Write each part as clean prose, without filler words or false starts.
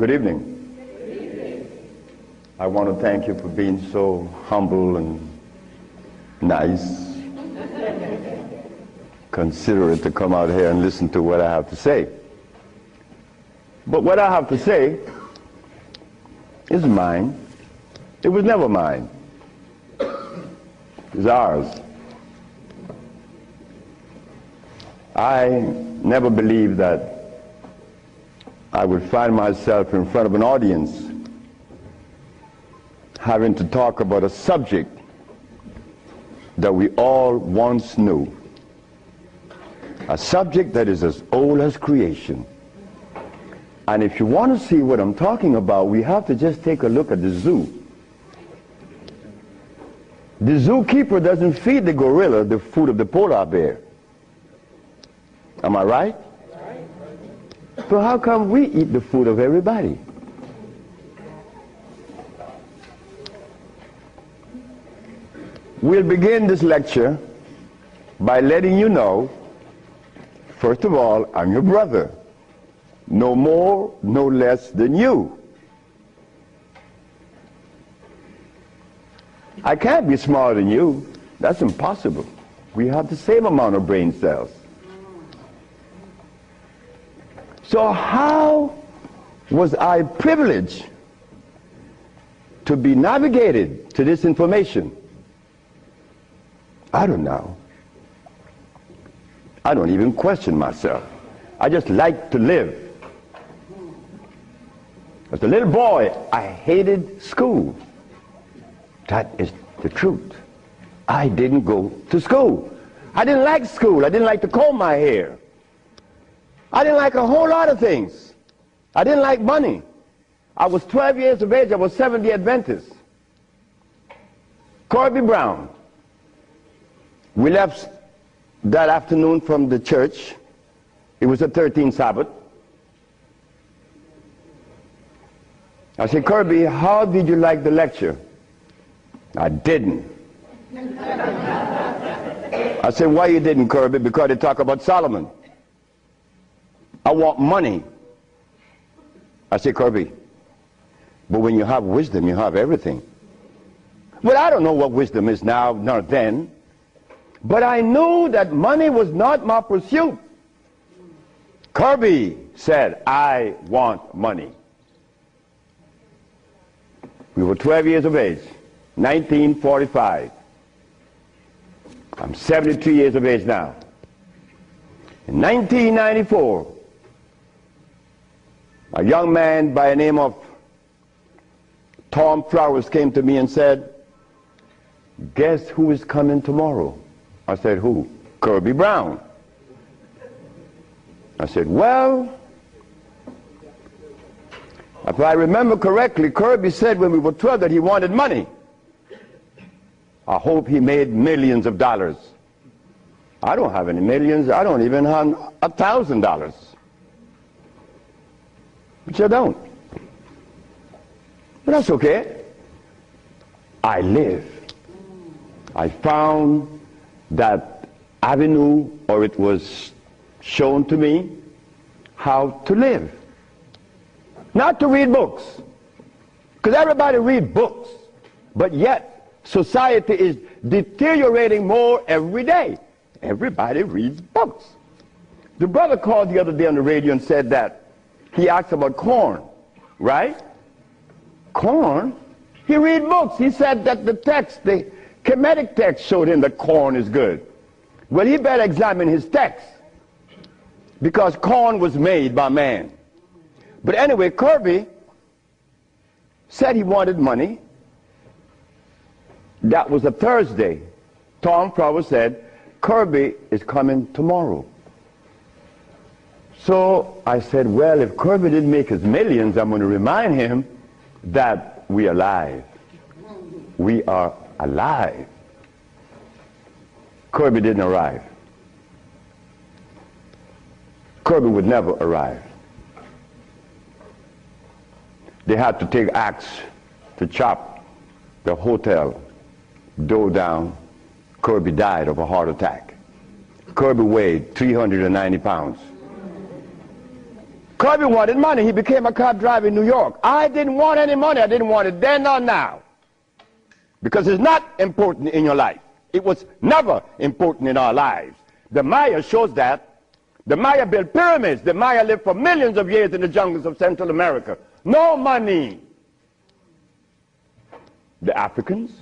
Good evening. Good evening. I want to thank you for being so humble and nice, considerate to come out here and listen to what I have to say. But what I have to say is mine. It was never mine. It's ours. I never believed that I would find myself in front of an audience having to talk about a subject that we all once knew. A subject that is as old as creation. And if you want to see what I'm talking about, we have to just take a look at the zoo. The zookeeper doesn't feed the gorilla the food of the polar bear. Am I right? So how come we eat the food of everybody? We'll begin this lecture by letting you know, first of all, I'm your brother. No more, no less than you. I can't be smarter than you. That's impossible. We have the same amount of brain cells. So how was I privileged to be navigated to this information? I don't know. I don't even question myself. I just like to live. As a little boy, I hated school. That is the truth. I didn't go to school. I didn't like school. I didn't like to comb my hair. I didn't like a whole lot of things. I didn't like money. I was 12 years of age. I was Seventh-day Adventist. Corby Brown. We left that afternoon from the church. It was the 13th Sabbath. I said, Kirby, how did you like the lecture? I didn't. I said, why you didn't, Kirby? Because they talk about Solomon. I want money. I said, Kirby, but when you have wisdom, you have everything. Well, I don't know what wisdom is now, nor then, but I knew that money was not my pursuit. Kirby said, I want money. We were 12 years of age, 1945. I'm 72 years of age now. In 1994, a young man by the name of Tom Flowers came to me and said, guess who is coming tomorrow? I said, who? Kirby Brown. I said, well, if I remember correctly, Kirby said when we were 12 that he wanted money. I hope he made millions of dollars. I don't have any millions. I don't even have $1,000. Which I don't. But that's okay. I live. I found that avenue, or it was shown to me how to live. Not to read books. Because everybody reads books. But yet, society is deteriorating more every day. Everybody reads books. The brother called the other day on the radio and said that he asked about corn, right? Corn? He read books. He said that the text, the Kemetic text showed him that corn is good. Well, he better examine his text because corn was made by man. But anyway, Kirby said he wanted money. That was a Thursday. Tom Flowers said, Kirby is coming tomorrow. So I said, well, if Kirby didn't make his millions, I'm going to remind him that we are alive. We are alive. Kirby didn't arrive. Kirby would never arrive. They had to take axe to chop the hotel door down. Kirby died of a heart attack. Kirby weighed 390 pounds. Kirby wanted money. He became a cab driver in New York. I didn't want any money. I didn't want it then nor now. Because it's not important in your life. It was never important in our lives. The Maya shows that. The Maya built pyramids. The Maya lived for millions of years in the jungles of Central America. No money. The Africans?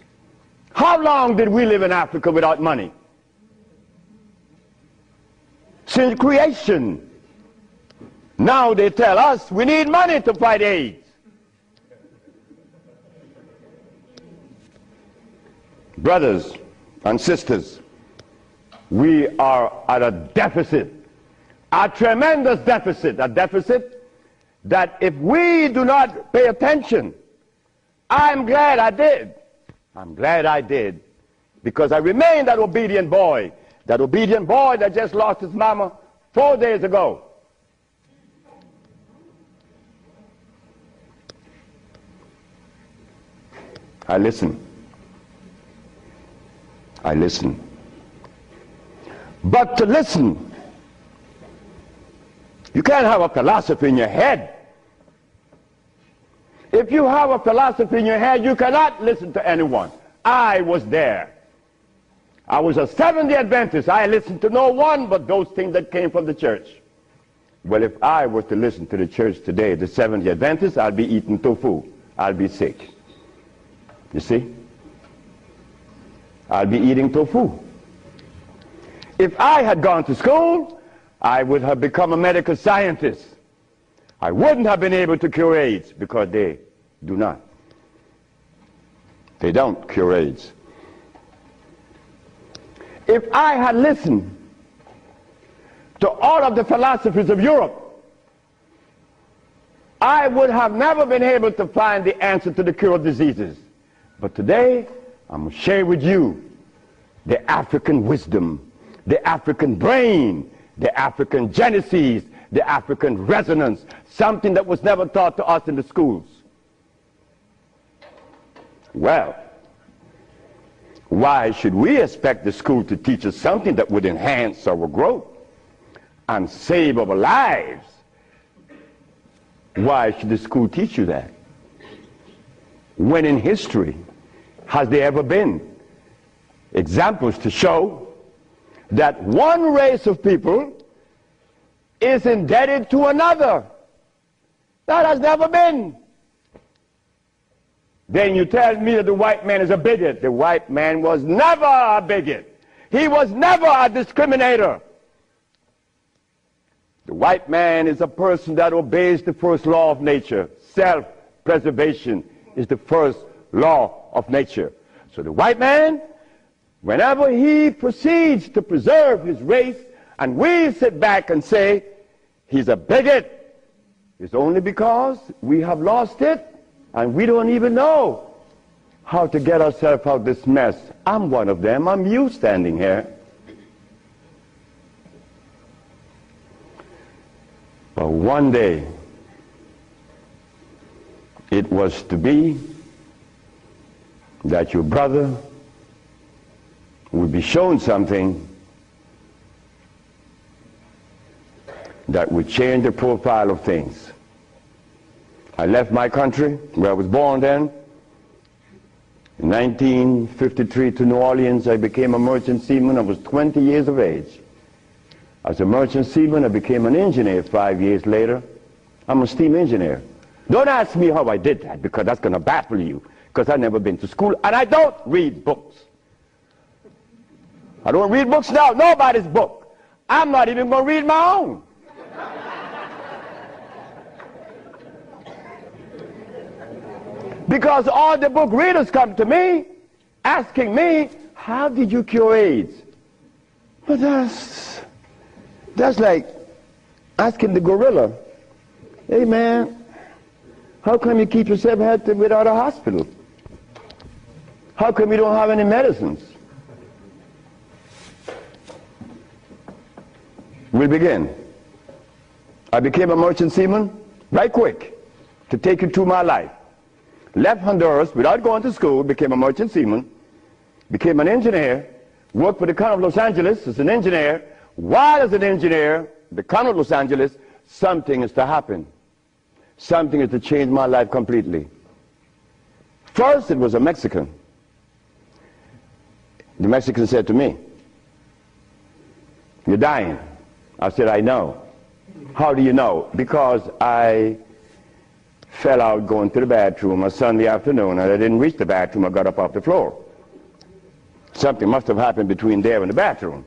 How long did we live in Africa without money? Since creation. Now they tell us we need money to fight AIDS. Brothers and sisters, we are at a deficit, a tremendous deficit, a deficit that if we do not pay attention, I'm glad I did. I'm glad I did, because I remained that obedient boy that just lost his mama 4 days ago. I listen. I listen. But to listen, you can't have a philosophy in your head. If you have a philosophy in your head, you cannot listen to anyone. I was there. I was a Seventh-day Adventist. I listened to no one but those things that came from the church. Well, if I was to listen to the church today, the Seventh-day Adventists, I'll be eating tofu. I'll be sick. You see? I'll be eating tofu. If I had gone to school, I would have become a medical scientist. I wouldn't have been able to cure AIDS, because they do not. They don't cure AIDS. If I had listened to all of the philosophies of Europe, I would have never been able to find the answer to the cure of diseases. But today, I'm going to share with you the African wisdom, the African brain, the African genesis, the African resonance, something that was never taught to us in the schools. Well, why should we expect the school to teach us something that would enhance our growth and save our lives? Why should the school teach you that? When in history has there ever been examples to show that one race of people is indebted to another? That has never been. Then you tell me that the white man is a bigot. The white man was never a bigot. He was never a discriminator. The white man is a person that obeys the first law of nature. Self-preservation is the first law of nature. So the white man, whenever he proceeds to preserve his race, and we sit back and say he's a bigot, it's only because we have lost it and we don't even know how to get ourselves out of this mess. I'm one of them. I'm you standing here. But one day, it was to be that your brother would be shown something that would change the profile of things. I left my country, where I was born then. In 1953 to New Orleans, I became a merchant seaman. I was 20 years of age. As a merchant seaman, I became an engineer 5 years later. I'm a steam engineer. Don't ask me how I did that, because that's going to baffle you, because I've never been to school, and I don't read books. I don't read books now, nobody's book. I'm not even going to read my own. Because all the book readers come to me, asking me, how did you cure AIDS? But that's like asking the gorilla, hey man, how come you keep yourself healthy without a hospital? How come you don't have any medicines? We'll begin. I became a merchant seaman, right quick, to take you through my life. Left Honduras without going to school, became a merchant seaman, became an engineer, worked for the County of Los Angeles as an engineer. While as an engineer, the County of Los Angeles something is to happen. Something is to change my life completely. First, it was a Mexican. The Mexican said to me, "You're dying." I said, "I know." "How do you know?" "Because I fell out going to the bathroom on Sunday afternoon, and I didn't reach the bathroom. I got up off the floor. Something must have happened between there and the bathroom."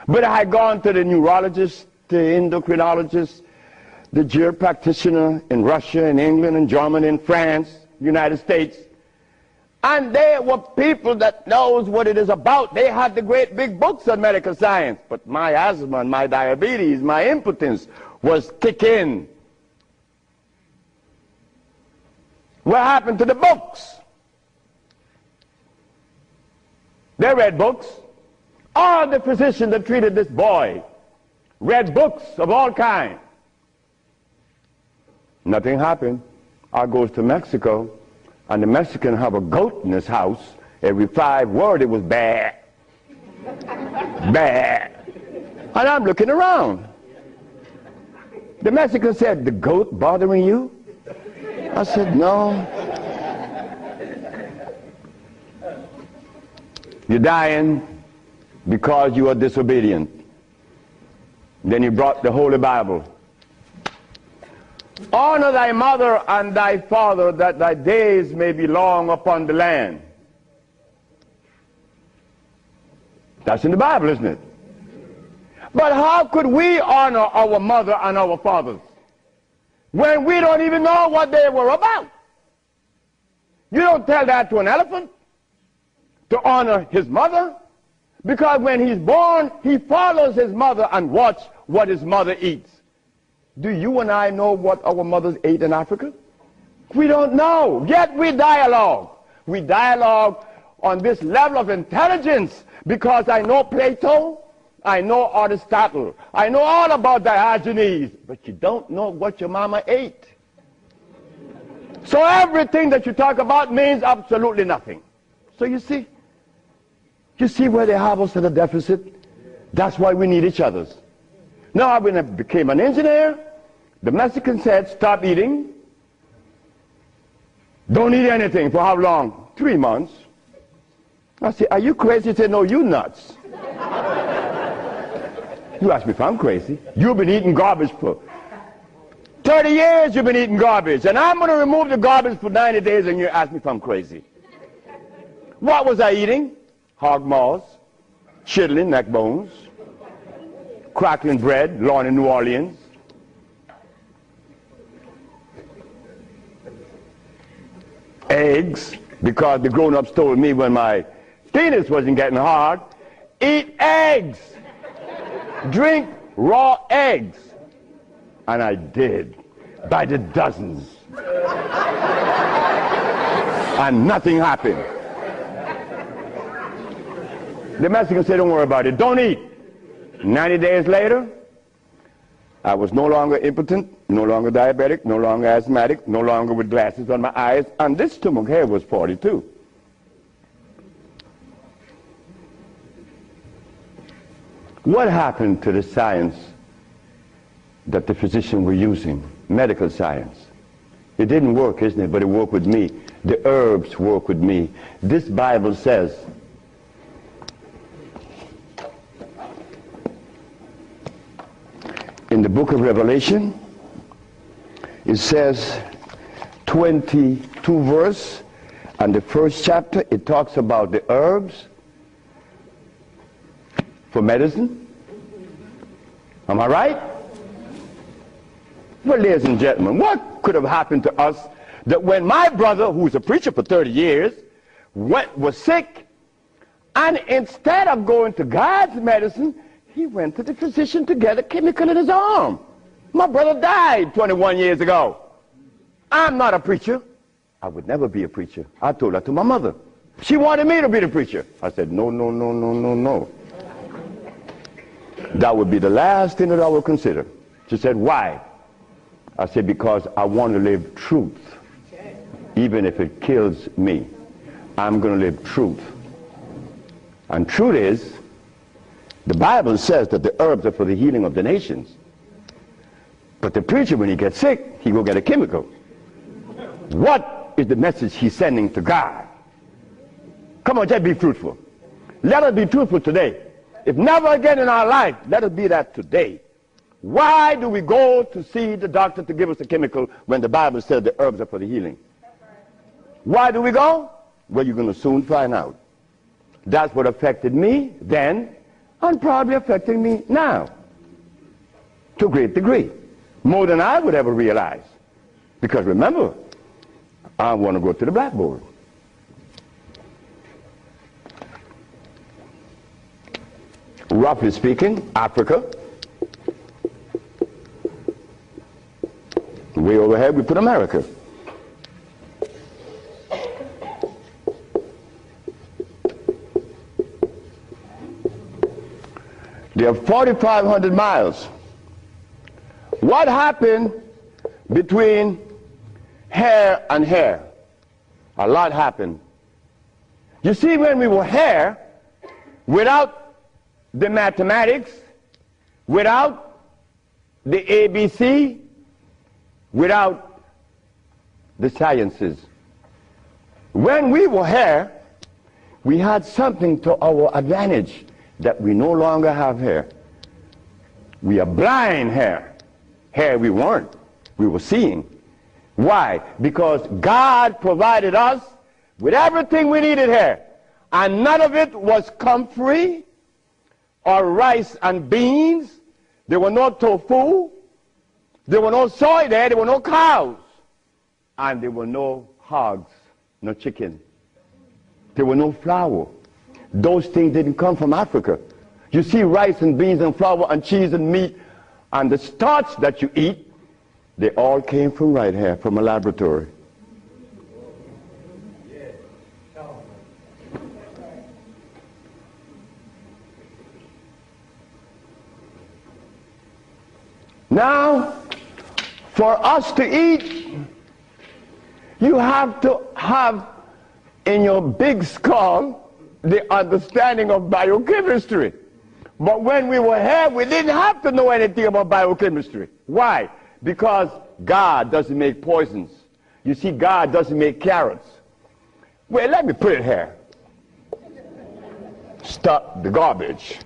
But I had gone to the neurologist, the endocrinologist, the GER practitioner in Russia, in England, in Germany, in France, United States. And they were people that knows what it is about. They had the great big books on medical science. But my asthma and my diabetes, my impotence was kicking. What happened to the books? They read books. All the physicians that treated this boy read books of all kinds. Nothing happened. I goes to Mexico, and the Mexican have a goat in his house. Every 5 words it was bad, bad. And I'm looking around. The Mexican said, "The goat bothering you?" I said, "No." "You're dying because you are disobedient." Then he brought the Holy Bible. "Honor thy mother and thy father, that thy days may be long upon the land." That's in the Bible, isn't it? But how could we honor our mother and our fathers when we don't even know what they were about? You don't tell that to an elephant, to honor his mother, because when he's born, he follows his mother and watch what his mother eats. Do you and I know what our mothers ate in Africa? We don't know, yet we dialogue. We dialogue on this level of intelligence because I know Plato, I know Aristotle, I know all about Diogenes, but you don't know what your mama ate. So everything that you talk about means absolutely nothing. So you see where they have us at a deficit? That's why we need each other's. Now, when I became an engineer, the Mexican said, "Stop eating. Don't eat anything." For how long? 3 months. I said, "Are you crazy?" He said, "No, you nuts." You ask me if I'm crazy. You've been eating garbage for 30 years. You've been eating garbage. And I'm going to remove the garbage for 90 days, and you ask me if I'm crazy. What was I eating? Hog maws, chitlin, neck bones, crackling bread, Lawn in New Orleans. Eggs, because the grown-ups told me when my penis wasn't getting hard, eat eggs, drink raw eggs. And I did, by the dozens. And nothing happened. The Mexican said, "Don't worry about it, don't eat." 90 days later, I was no longer impotent, no longer diabetic, no longer asthmatic, no longer with glasses on my eyes, and this stomach hair was 42. What happened to the science that the physicians were using, medical science? It didn't work, isn't it? But it worked with me. The herbs work with me. This Bible says, in the book of Revelation, it says 22 verse, and the first chapter, it talks about the herbs for medicine. Am I right? Well, ladies and gentlemen, what could have happened to us that when my brother, who was a preacher for 30 years, was sick, and instead of going to God's medicine, he went to the physician to get a chemical in his arm. My brother died 21 years ago. I'm not a preacher. I would never be a preacher. I told that to my mother. She wanted me to be the preacher. I said, "No, no, no, no, no, no. That would be the last thing that I would consider." She said, "Why?" I said, "Because I want to live truth. Even if it kills me, I'm going to live truth." And truth is, the Bible says that the herbs are for the healing of the nations. But the preacher, when he gets sick, he will get a chemical. What is the message he's sending to God? Come on, just be fruitful. Let us be truthful today. If never again in our life, let us be that today. Why do we go to see the doctor to give us a chemical when the Bible says the herbs are for the healing? Why do we go? Well, you're going to soon find out. That's what affected me then and probably affecting me now to a great degree. More than I would ever realize. Because remember, I want to go to the blackboard. Roughly speaking, Africa. Way overhead we put America. They are 4,500 miles. What happened between here and here? A lot happened. You see, when we were here, without the mathematics, without the ABC, without the sciences, when we were here, we had something to our advantage that we no longer have here. We are blind here. Here we weren't. We were seeing. Why? Because God provided us with everything we needed here. And none of it was comfrey or rice and beans. There were no tofu. There were no soy there. There were no cows. And there were no hogs, no chicken. There were no flour. Those things didn't come from Africa. You see rice and beans and flour and cheese and meat and the starch that you eat, they all came from right here, from a laboratory. Now, for us to eat, you have to have in your big skull the understanding of biochemistry. But when we were here, we didn't have to know anything about biochemistry. Why? Because God doesn't make poisons. You see, God doesn't make carrots. Well, let me put it here. Stop the garbage.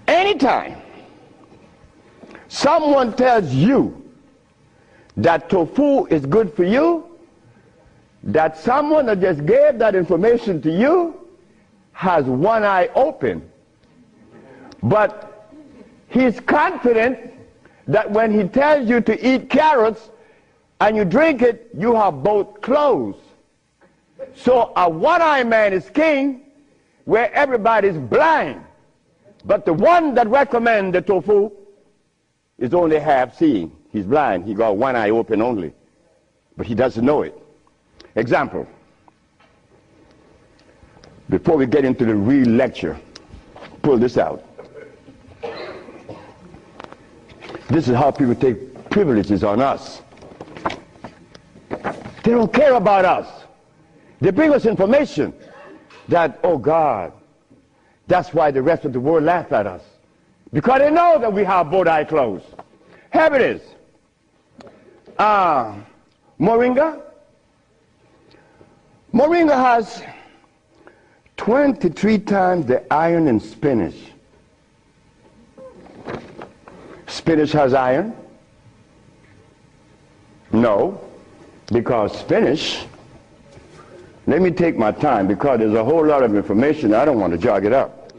Anytime someone tells you that tofu is good for you, that someone that just gave that information to you has one eye open. But he's confident that when he tells you to eat carrots and you drink it, you have both closed. So a one-eyed man is king where everybody's blind. But the one that recommends the tofu is only half seeing. He's blind. He got one eye open only. But he doesn't know it. Example. Before we get into the real lecture, pull this out. This is how people take privileges on us. They don't care about us. They bring us information that, oh God, that's why the rest of the world laugh at us. Because they know that we have both eyes closed. Here it is. Moringa. Moringa has 23 times the iron in spinach. Spinach has iron? No, because spinach, let me take my time because there's a whole lot of information. I don't want to jog it up.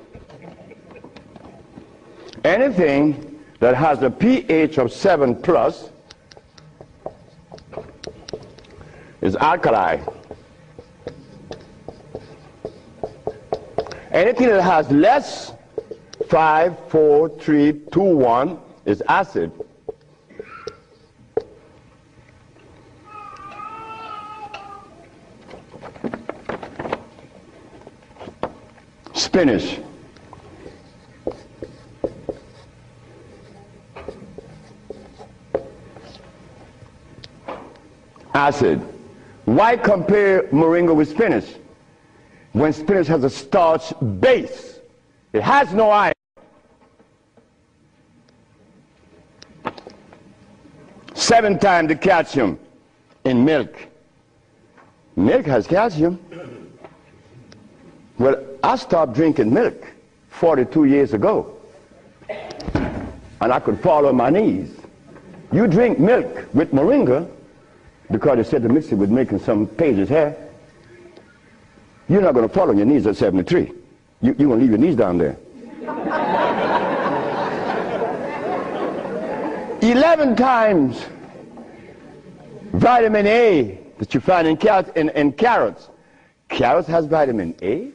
Anything that has a pH of 7 plus is alkali. Anything that has less, 5, 4, 3, 2, 1, is acid. Spinach. Acid. Why compare moringa with spinach? When spinach has a starch base, it has no iron. 7 times the calcium in milk. Milk has calcium. Well, I stopped drinking milk 42 years ago, and I could fall on my knees. You drink milk with moringa, because they said to mix it with milk and some pages hair, you're not going to fall on your knees at 73. You're going to leave your knees down there. 11 times vitamin A that you find in carrots. Carrots has vitamin A.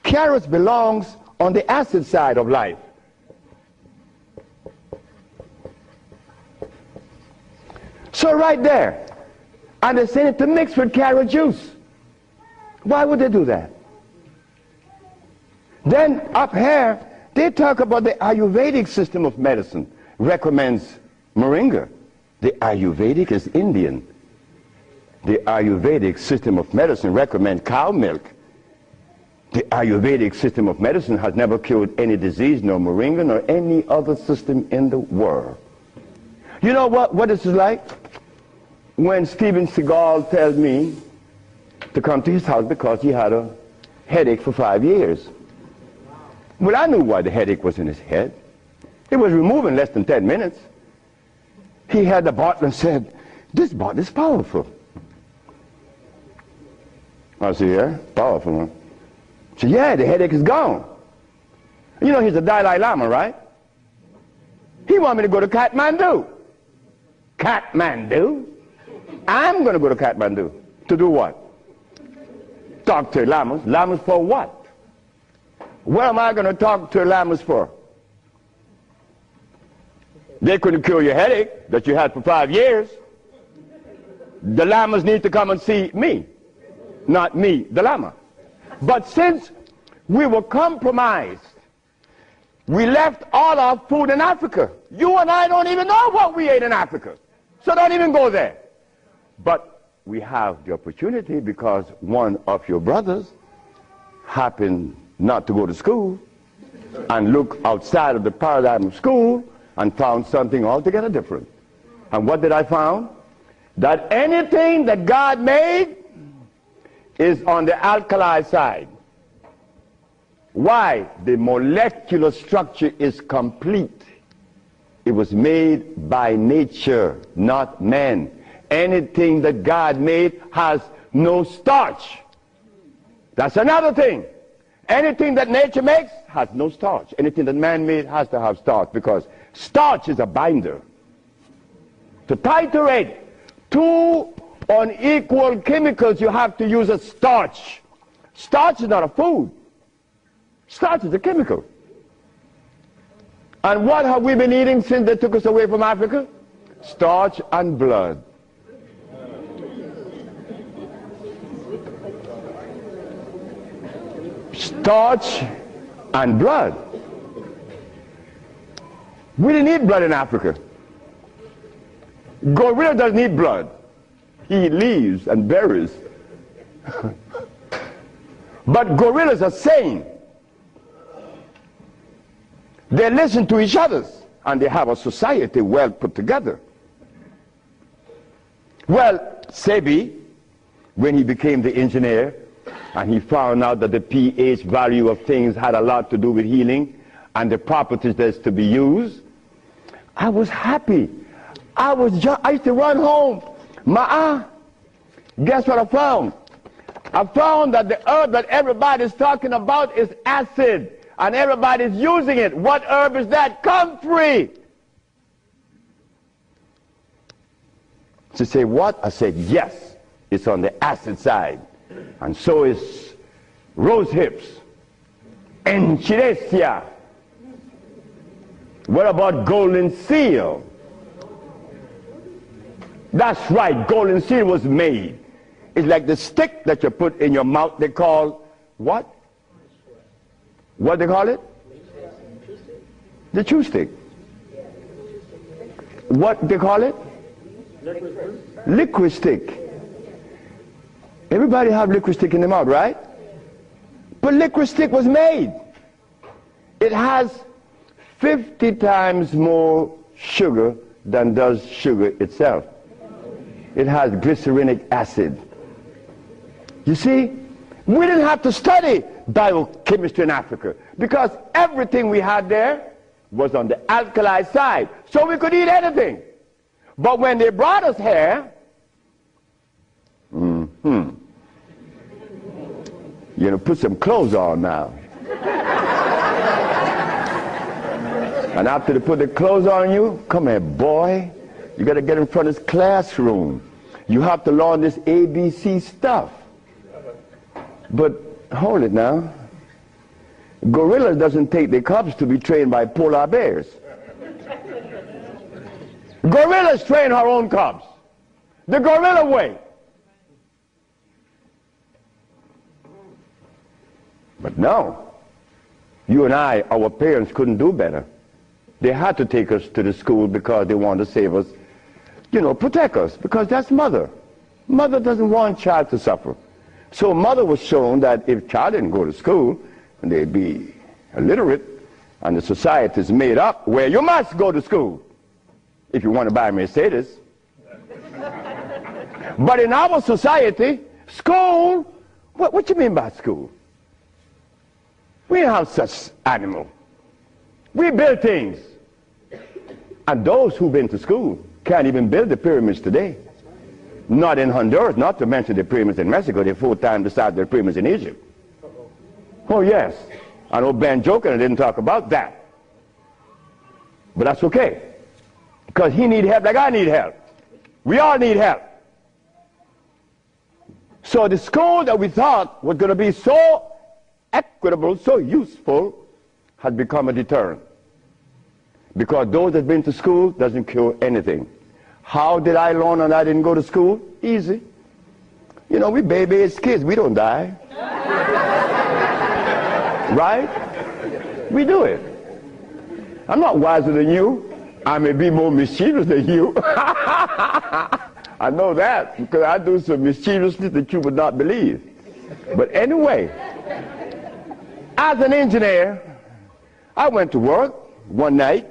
Carrots belongs on the acid side of life. So right there, and they send it to mix with carrot juice. Why would they do that? Then up here, they talk about the Ayurvedic system of medicine recommends moringa. The Ayurvedic is Indian. The Ayurvedic system of medicine recommends cow milk. The Ayurvedic system of medicine has never cured any disease, nor moringa, nor any other system in the world. You know what this is like? When Steven Seagal tells me to come to his house because he had a headache for 5 years. Well, I knew why the headache was in his head. It was removed in less than 10 minutes. He had the bottle and said, "This bottle is powerful." I said, "Yeah, powerful, huh?" He said, "Yeah, the headache is gone." You know, he's a Dalai Lama, right? He wanted me to go to Kathmandu. Kathmandu? I'm going to go to Kathmandu. To do what? Talk to lamas. Lamas for what? What am I going to talk to lamas for? They couldn't cure your headache that you had for 5 years. The lamas need to come and see me, not me, the lama. But since we were compromised, we left all our food in Africa. You and I don't even know what we ate in Africa. So don't even go there. But we have the opportunity because one of your brothers happened not to go to school and look outside of the paradigm of school and found something altogether different. And what did I find? That anything that God made is on the alkali side. Why? The molecular structure is complete. It was made by nature, not man. Anything that God made has no starch. That's another thing. Anything that nature makes has no starch. Anything that man made has to have starch, because starch is a binder. To titrate two unequal chemicals, you have to use a starch. Starch is not a food. Starch is a chemical. And what have we been eating since they took us away from Africa? Starch and blood. Starch and blood. We didn't eat blood in Africa. Gorilla doesn't eat blood. He eats leaves and berries. But gorillas are sane. They listen to each other, and they have a society well put together. Well, Sebi, when he became the engineer, and he found out that the pH value of things had a lot to do with healing and the properties that's to be used, I was happy. I used to run home. Guess what I found? I found that the herb that everybody's talking about is acid, and everybody's using it. What herb is that? Comfrey. She said, what? I said, yes, it's on the acid side. And so is rose hips, enchirecia. What about golden seal? That's right, golden seal was made. It's like the stick that you put in your mouth. They call what? What they call it? The chew stick. What they call it? Liquid stick. Everybody have liquid stick in the mouth, right? But liquid stick was made. It has 50 times more sugar than does sugar itself. It has glycerinic acid. You see, we didn't have to study biochemistry in Africa because everything we had there was on the alkali side, so we could eat anything. But when they brought us here, you know, put some clothes on now. And after they put the clothes on you, come here, boy, you got to get in front of this classroom. You have to learn this ABC stuff. But hold it now. Gorillas doesn't take their cubs to be trained by polar bears. Gorillas train her own cubs. The gorilla way. But no. You and I, our parents couldn't do better. They had to take us to the school because they wanted to save us, you know, protect us, because that's mother. Mother doesn't want child to suffer. So mother was shown that if child didn't go to school, they'd be illiterate, and the society is made up where you must go to school if you want to buy a Mercedes. But in our society, school, what you mean by school? We don't have such animal. We build things. And those who've been to school can't even build the pyramids today. Not in Honduras, not to mention the pyramids in Mexico. They're 4 times the size of the pyramids in Egypt. Oh yes. I know Ben joking and didn't talk about that. But that's okay. Because he need help like I need help. We all need help. So the school that we thought was going to be so equitable, so useful, has become a deterrent. Because those that have been to school doesn't cure anything. How did I learn and I didn't go to school? Easy. You know, we baby-aged kids, we don't die. Right? We do it. I'm not wiser than you. I may be more mischievous than you. I know that because I do some mischievousness that you would not believe. But anyway, as an engineer, I went to work one night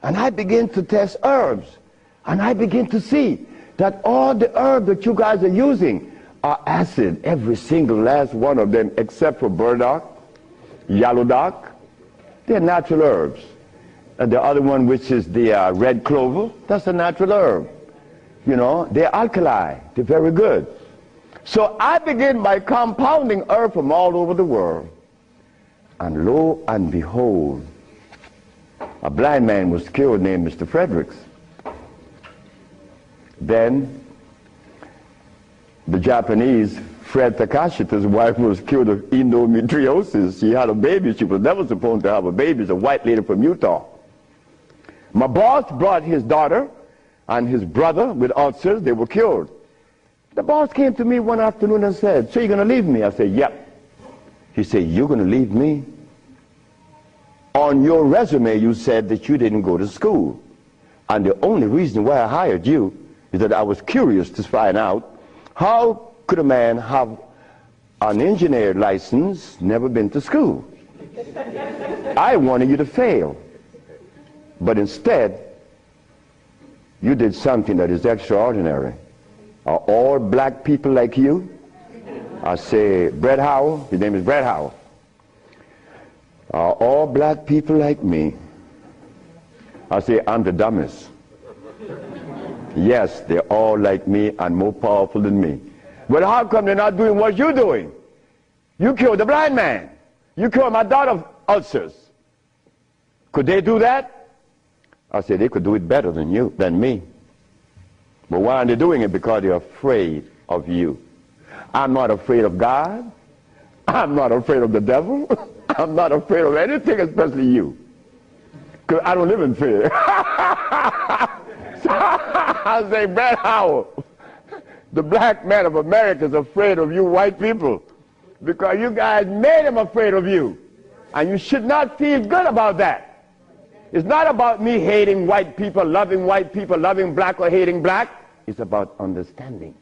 and I began to test herbs. And I began to see that all the herbs that you guys are using are acid, every single last one of them, except for burdock, yellow dock. They're natural herbs. And the other one, which is the red clover, that's a natural herb. You know, they're alkali. They're very good. So I began by compounding herbs from all over the world. And lo and behold, a blind man was killed named Mr. Fredericks. Then the Japanese, Fred Takashita's wife, was killed of endometriosis. She had a baby. She was never supposed to have a baby. It's a white lady from Utah. My boss brought his daughter and his brother with ulcers. They were killed. The boss came to me one afternoon and said, "So you're going to leave me?" I said, "Yep." He said, "You're going to leave me? On your resume, you said that you didn't go to school. And the only reason why I hired you is that I was curious to find out how could a man have an engineer license, never been to school. I wanted you to fail. But instead, you did something that is extraordinary. Are all black people like you?" I say, "Brett Howell," his name is Brett Howell. "Are all black people like me?" I say, "I'm the dumbest." "Yes, they're all like me and more powerful than me." "Well, how come they're not doing what you're doing? You killed the blind man. You killed my daughter's ulcers. Could they do that?" I said, "They could do it better than you, than me. But why aren't they doing it? Because they're afraid of you. I'm not afraid of God. I'm not afraid of the devil. I'm not afraid of anything, especially you. Because I don't live in fear." So I say, "Brett Howell, the black man of America is afraid of you white people because you guys made him afraid of you. And you should not feel good about that. It's not about me hating white people, loving black or hating black. It's about understanding.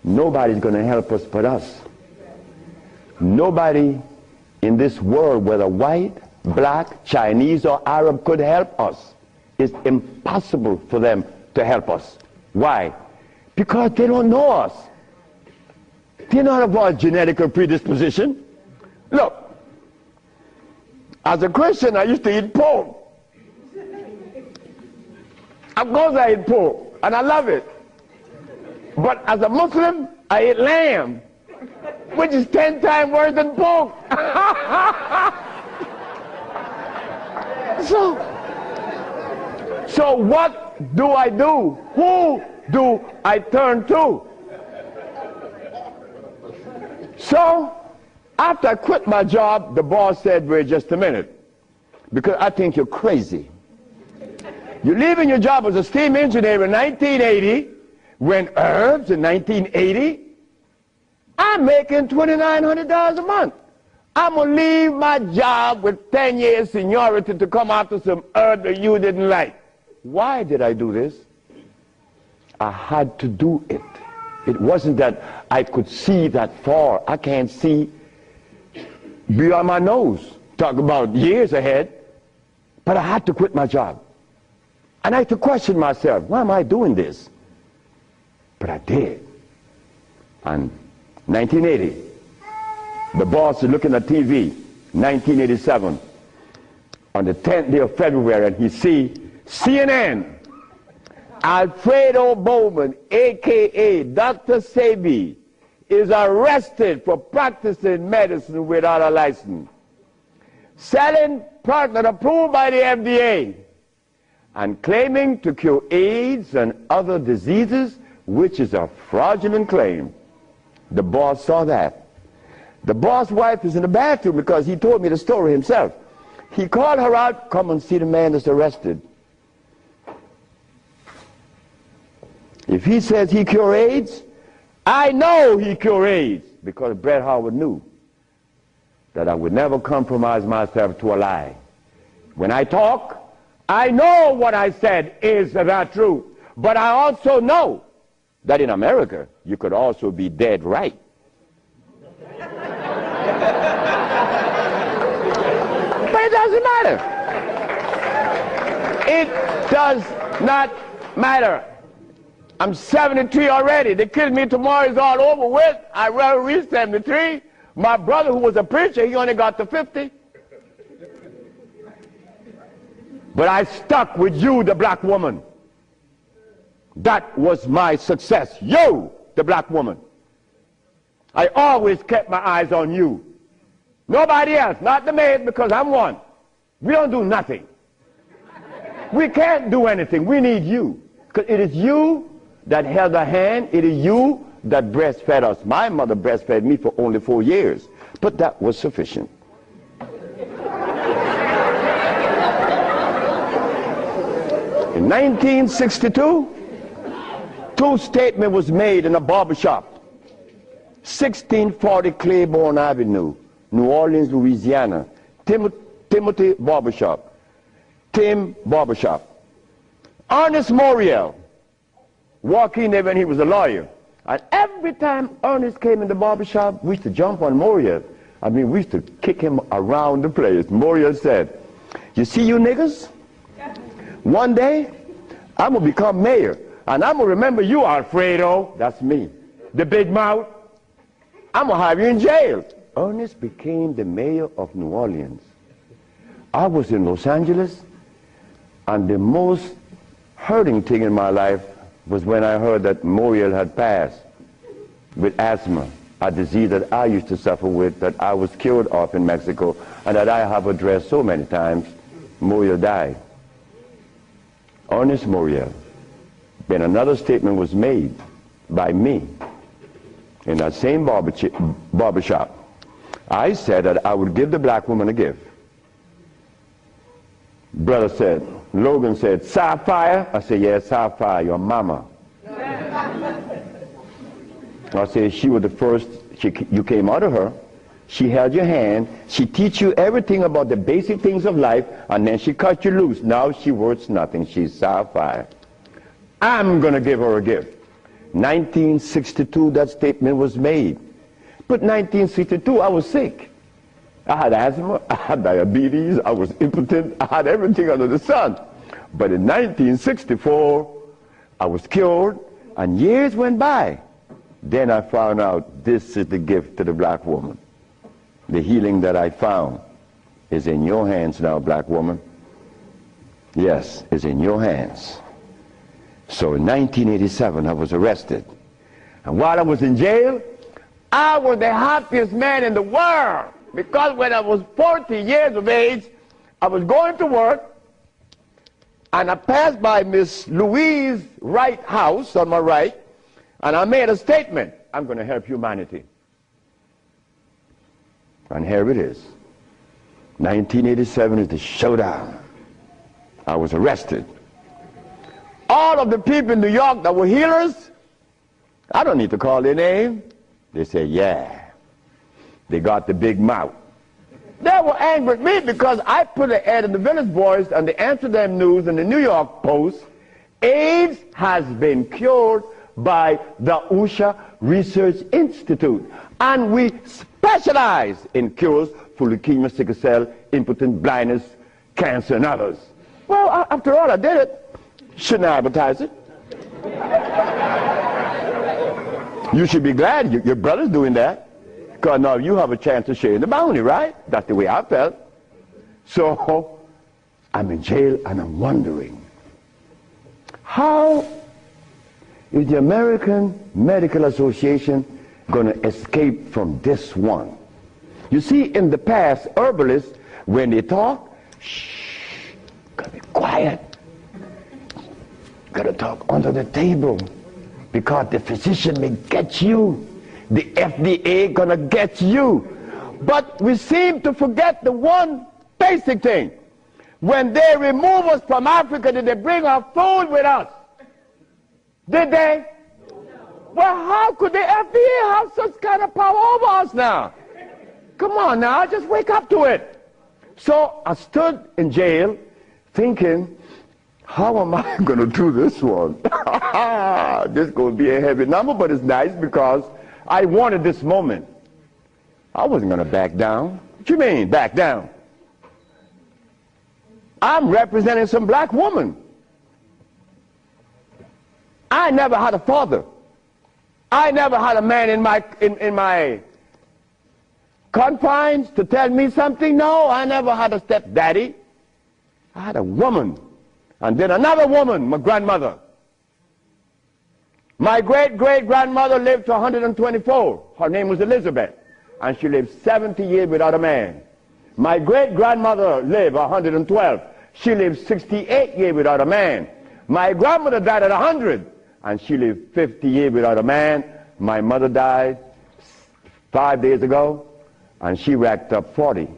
Nobody's going to help us but us. Nobody in this world, whether white, black, Chinese, or Arab, could help us it's impossible for them to help us. Why? Because they don't know us. They don't have our genetic predisposition. Look, as a Christian, I used to eat pork. Of course I eat pork, and I love it. But as a Muslim, I eat lamb, which is 10 times worse than pork. So what do I do? Who do I turn to? So after I quit my job, the boss said, wait just a minute, because I think you're crazy. You're leaving your job as a steam engineer in 1980, when herbs in 1980, I'm making $2,900 a month. I'm going to leave my job with 10 years seniority to come after some herb that you didn't like. Why did I do this? I had to do it. It wasn't that I could see that far. I can't see beyond my nose. Talk about years ahead. But I had to quit my job. And I had to question myself, why am I doing this? But I did. And 1980, the boss is looking at TV, 1987, on the 10th day of February, and he see CNN, Alfredo Bowman, a.k.a. Dr. Sebi, is arrested for practicing medicine without a license, selling product approved by the FDA, and claiming to cure AIDS and other diseases, which is a fraudulent claim. The boss saw that. The boss' wife is in the bathroom because he told me the story himself. He called her out, come and see the man that's arrested. If he says he cure AIDS, I know he cure AIDS, because Bret Howard knew that I would never compromise myself to a lie. When I talk, I know what I said is not true, but I also know that in America, you could also be dead right. But it doesn't matter. It does not matter. I'm 73 already. They kill me tomorrow, it's all over with. I rather reach 73. My brother, who was a preacher, he only got to 50. But I stuck with you, the black woman. That was my success. You, the black woman. I always kept my eyes on you. Nobody else, not the maid, because I'm one. We don't do nothing. We can't do anything. We need you. Because it is you that held a hand. It is you that breastfed us. My mother breastfed me for only 4 years. But that was sufficient. In 1962, two statements was made in a barbershop. 1640 Claiborne Avenue, New Orleans, Louisiana. Timothy Barbershop. Tim Barbershop. Ernest Moriel walked in there when he was a lawyer. And every time Ernest came in the barbershop, we used to jump on Moriel. I mean, we used to kick him around the place. Moriel said, you see you niggas? One day, I'm going to become mayor. And I'm going to remember you, Alfredo. That's me. The big mouth. I'm going to have you in jail. Ernest became the mayor of New Orleans. I was in Los Angeles, and the most hurting thing in my life was when I heard that Moriel had passed with asthma, a disease that I used to suffer with, that I was cured of in Mexico, and that I have addressed so many times. Moriel died. Ernest Moriel. Then another statement was made by me in that same barbershop. I said that I would give the black woman a gift. Brother said, Logan said, sapphire? I said, yes, sapphire, your mama. I said, she was the first, you came out of her, she held your hand, she teach you everything about the basic things of life, and then she cut you loose. Now she worth nothing, she's sapphire. I'm going to give her a gift. 1962, that statement was made. But 1962, I was sick. I had asthma, I had diabetes, I was impotent, I had everything under the sun. But in 1964, I was cured, and years went by. Then I found out this is the gift to the black woman. The healing that I found is in your hands now, black woman. Yes, it's in your hands. So in 1987, I was arrested. And while I was in jail, I was the happiest man in the world. Because when I was 40 years of age, I was going to work, and I passed by Miss Louise Wright house on my right, and I made a statement: I'm going to help humanity. And here it is. 1987 is the showdown. I was arrested. All of the people in New York that were healers, I don't need to call their name. They say, yeah, they got the big mouth. They were angry with me because I put an ad in the Village Voice and the Amsterdam News and the New York Post. AIDS has been cured by the USHA Research Institute. And we specialize in cures for leukemia, sickle cell, impotence, blindness, cancer, and others. Well, after all, I did it. Shouldn't I advertise it? You should be glad your brother's doing that. Because now you have a chance to share in the bounty, right? That's the way I felt. So I'm in jail and I'm wondering, how is the American Medical Association going to escape from this one? You see, in the past, herbalists, when they talk, shh, gotta be quiet. Gotta talk under the table, because the physician may get you. The FDA gonna get you. But we seem to forget the one basic thing. When they remove us from Africa, did they bring our food with us? Did they? Well, how could the FDA have such kind of power over us now? Come on now, just wake up to it. So I stood in jail thinking, how am I going to do this one? This is going to be a heavy number, but it's nice because I wanted this moment. I wasn't going to back down. What you mean, back down? I'm representing some black woman. I never had a father. I never had a man in my confines to tell me something. No, I never had a stepdaddy. I had a woman. And then another woman, my grandmother. My great-great-grandmother lived to 124. Her name was Elizabeth. And she lived 70 years without a man. My great-grandmother lived 112. She lived 68 years without a man. My grandmother died at 100. And she lived 50 years without a man. My mother died 5 days ago. And she racked up 40.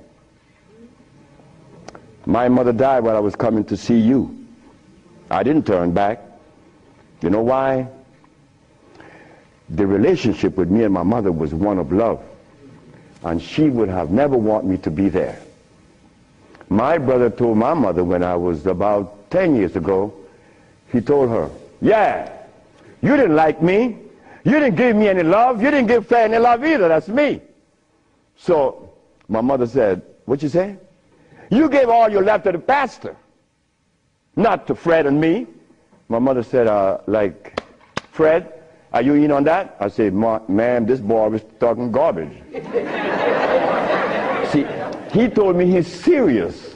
My mother died while I was coming to see you. I didn't turn back. You know why? The relationship with me and my mother was one of love. And she would have never wanted me to be there. My brother told my mother when I was about 10 years ago, he told her, yeah, you didn't like me. You didn't give me any love. You didn't give Fred any love either. That's me. So my mother said, what you say? You gave all your love to the pastor, not to Fred and me. My mother said, like, Fred, are you in on that? I said, ma'am, this boy was talking garbage. See, he told me he's serious.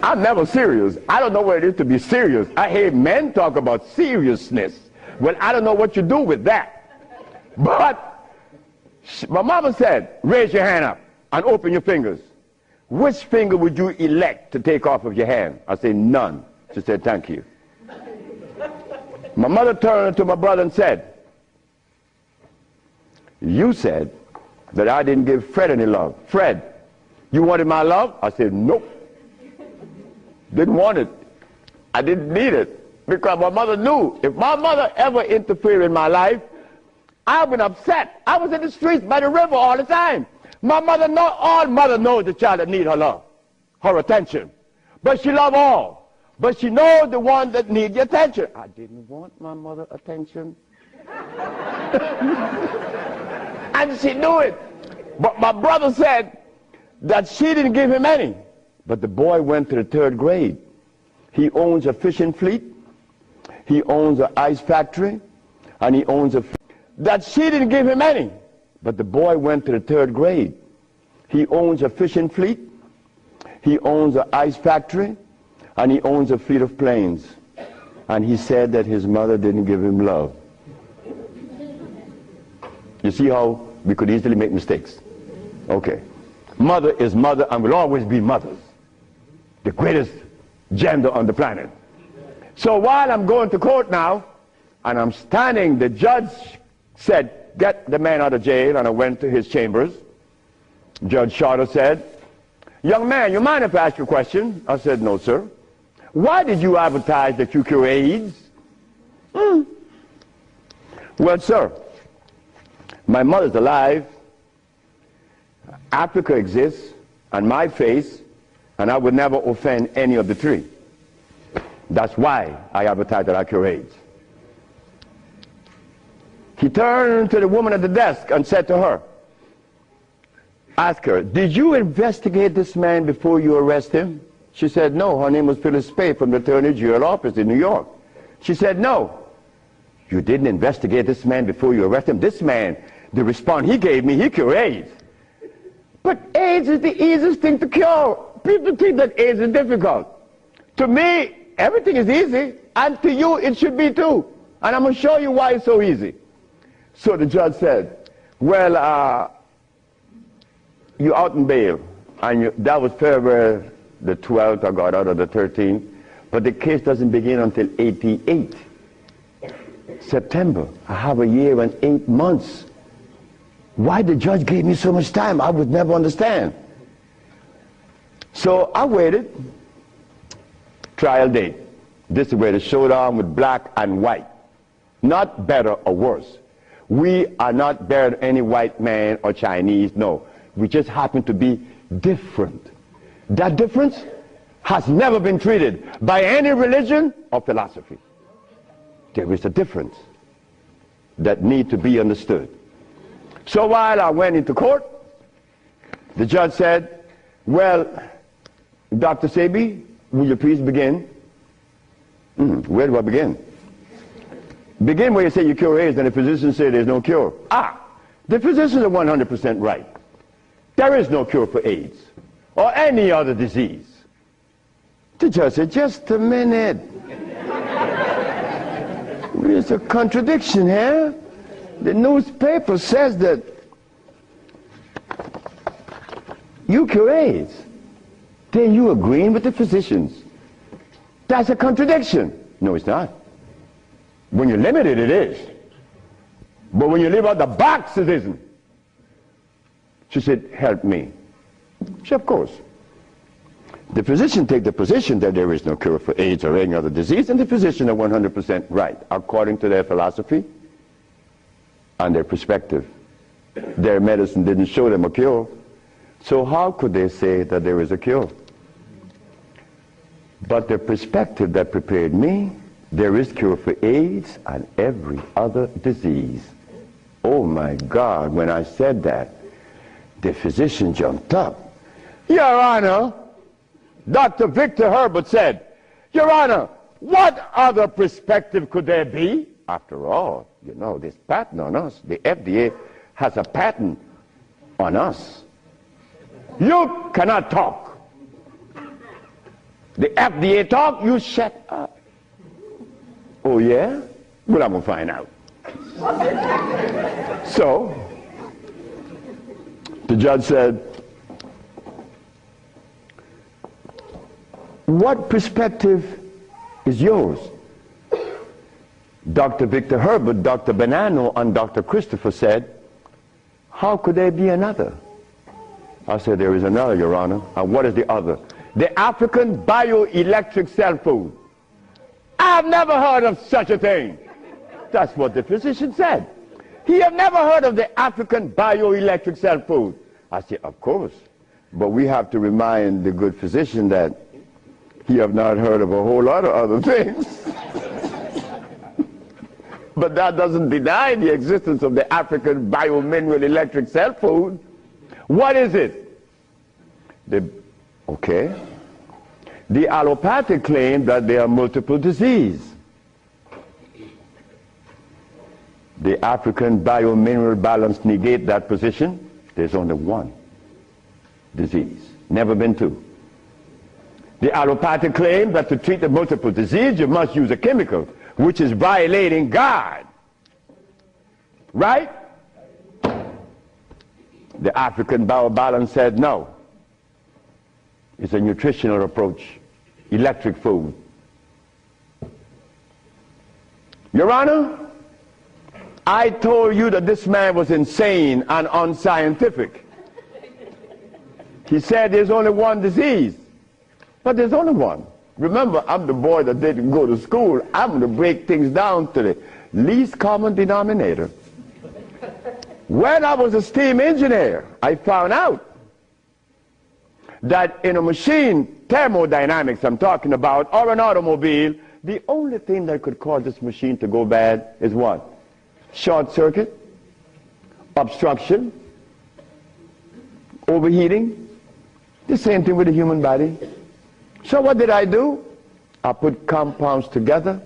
I'm never serious. I don't know what it is to be serious. I hear men talk about seriousness. Well, I don't know what you do with that. But my mama said, raise your hand up and open your fingers. Which finger would you elect to take off of your hand? I said, none. She said, thank you. My mother turned to my brother and said, you said that I didn't give Fred any love. Fred, you wanted my love? I said, nope. Didn't want it. I didn't need it. Because my mother knew if my mother ever interfered in my life, I would have been upset. I was in the streets by the river all the time. My mother knows, all mother knows the child that needs her love, her attention. But she loves all. But she knows the one that needs the attention. I didn't want my mother attention. And she knew it. But my brother said that she didn't give him any. But the boy went to the 3rd grade. He owns a fishing fleet. He owns an ice factory. And he owns that she didn't give him any. But the boy went to the 3rd grade. He owns a fishing fleet. He owns an ice factory. And he owns a fleet of planes. And he said that his mother didn't give him love. You see how we could easily make mistakes? Okay. Mother is mother and will always be mothers. The greatest gender on the planet. So while I'm going to court now, and I'm standing, the judge said, get the man out of jail, and I went to his chambers. Judge Shorter said, young man, you mind if I ask you a question? I said, no, sir. Why did you advertise that you cure AIDS? Well, sir, my mother's alive, Africa exists, and my face, and I would never offend any of the three. That's why I advertise that I cure AIDS. He turned to the woman at the desk and said to her, ask her, did you investigate this man before you arrest him? She said, no. Her name was Phyllis Spade from the Attorney General office in New York. She said, no. You didn't investigate this man before you arrest him? This man, the response he gave me, he cured AIDS. But AIDS is the easiest thing to cure. People think that AIDS is difficult. To me, everything is easy, and to you it should be too. And I'm going to show you why it's so easy. So the judge said, well, you're out in bail. And that was February the 12th, I got out of the 13th. But the case doesn't begin until 88. September. I have a year and 8 months. Why the judge gave me so much time, I would never understand. So I waited. Trial date. This is where the showdown with black and white. Not better or worse. We are not better than any white man or Chinese, no. We just happen to be different. That difference has never been treated by any religion or philosophy. There is a difference that needs to be understood. So while I went into court, the judge said, well, Dr. Sebi, will you please begin? Where do I begin? Begin where you say you cure AIDS and the physicians say there's no cure. The physicians are 100% right. There is no cure for AIDS or any other disease. The judge said, just a minute. There's a contradiction here. The newspaper says that you cure AIDS. Then you agreeing with the physicians. That's a contradiction. No, it's not. When you're limited, it is. But when you live out the box, it isn't. She said, help me. She said, of course. The physician take the position that there is no cure for AIDS or any other disease, and the physicians are 100% right, according to their philosophy and their perspective. Their medicine didn't show them a cure. So how could they say that there is a cure? But the perspective that prepared me, there is cure for AIDS and every other disease. Oh my God, when I said that, the physician jumped up. Your Honor, Dr. Victor Herbert said, Your Honor, what other perspective could there be? After all, you know, this patent on us, the FDA has a patent on us. You cannot talk. The FDA talk, you shut up. Oh yeah? Well, I'm going to find out. So, the judge said, what perspective is yours? Dr. Victor Herbert, Dr. Bonanno, and Dr. Christopher said, how could there be another? I said, there is another, Your Honor. And what is the other? The African bioelectric cell food. I've never heard of such a thing. That's what the physician said. He had never heard of the African bioelectric cell food. I said, of course. But we have to remind the good physician that he have not heard of a whole lot of other things. But that doesn't deny the existence of the African biomineral electric cell food. What is it? Okay. The allopathic claim that there are multiple diseases. The African biomineral balance negate that position. There's only one disease, never been two. The allopathic claim that to treat the multiple disease you must use a chemical, which is violating God. Right? The African biobalance said no. It's a nutritional approach, electric food. Your Honor, I told you that this man was insane and unscientific. He said there's only one disease, but there's only one. Remember, I'm the boy that didn't go to school. I'm going to break things down to the least common denominator. When I was a steam engineer, I found out that in a machine, thermodynamics I'm talking about, or an automobile, the only thing that could cause this machine to go bad is what? Short circuit, obstruction, overheating. The same thing with the human body. So what did I do? I put compounds together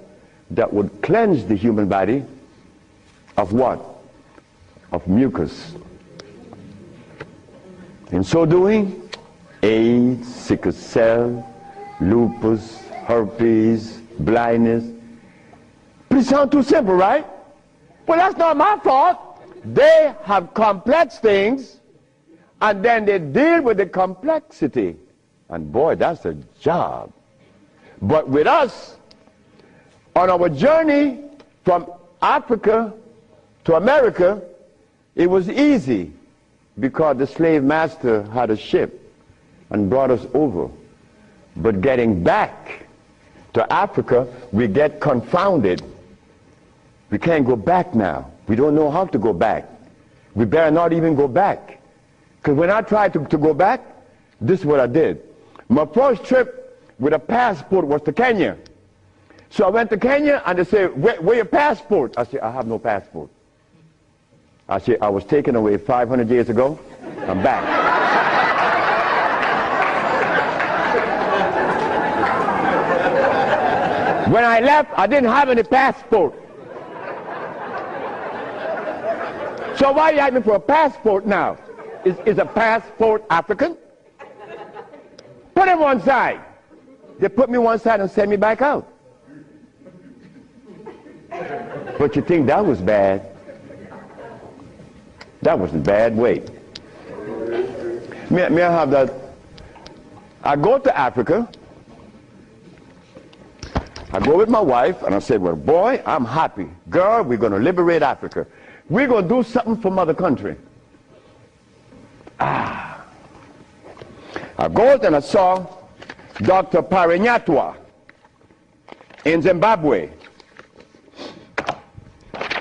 that would cleanse the human body of what? Of mucus. In so doing, AIDS, sickle cell, lupus, herpes, blindness. But it sounds too simple, right? Well, that's not my fault. They have complex things, and then they deal with the complexity. And boy, that's a job. But with us, on our journey from Africa to America, it was easy because the slave master had a ship and brought us over. But getting back to Africa, we get confounded. We can't go back now. We don't know how to go back. We better not even go back. Because when I tried to go back, this is what I did. My first trip with a passport was to Kenya. So I went to Kenya and they said, where your passport? I said, I have no passport. I said, I was taken away 500 years ago. I'm back. When I left, I didn't have any passport. So why are you asking for a passport now? Is a passport African? Put him one side. They put me one side and sent me back out. But you think that was bad? That was a bad way. May I have that? I go to Africa. I go with my wife and I said, well, boy, I'm happy. Girl, we're going to liberate Africa. We're going to do something for mother country. I go and I saw Dr. Parinyatwa in Zimbabwe.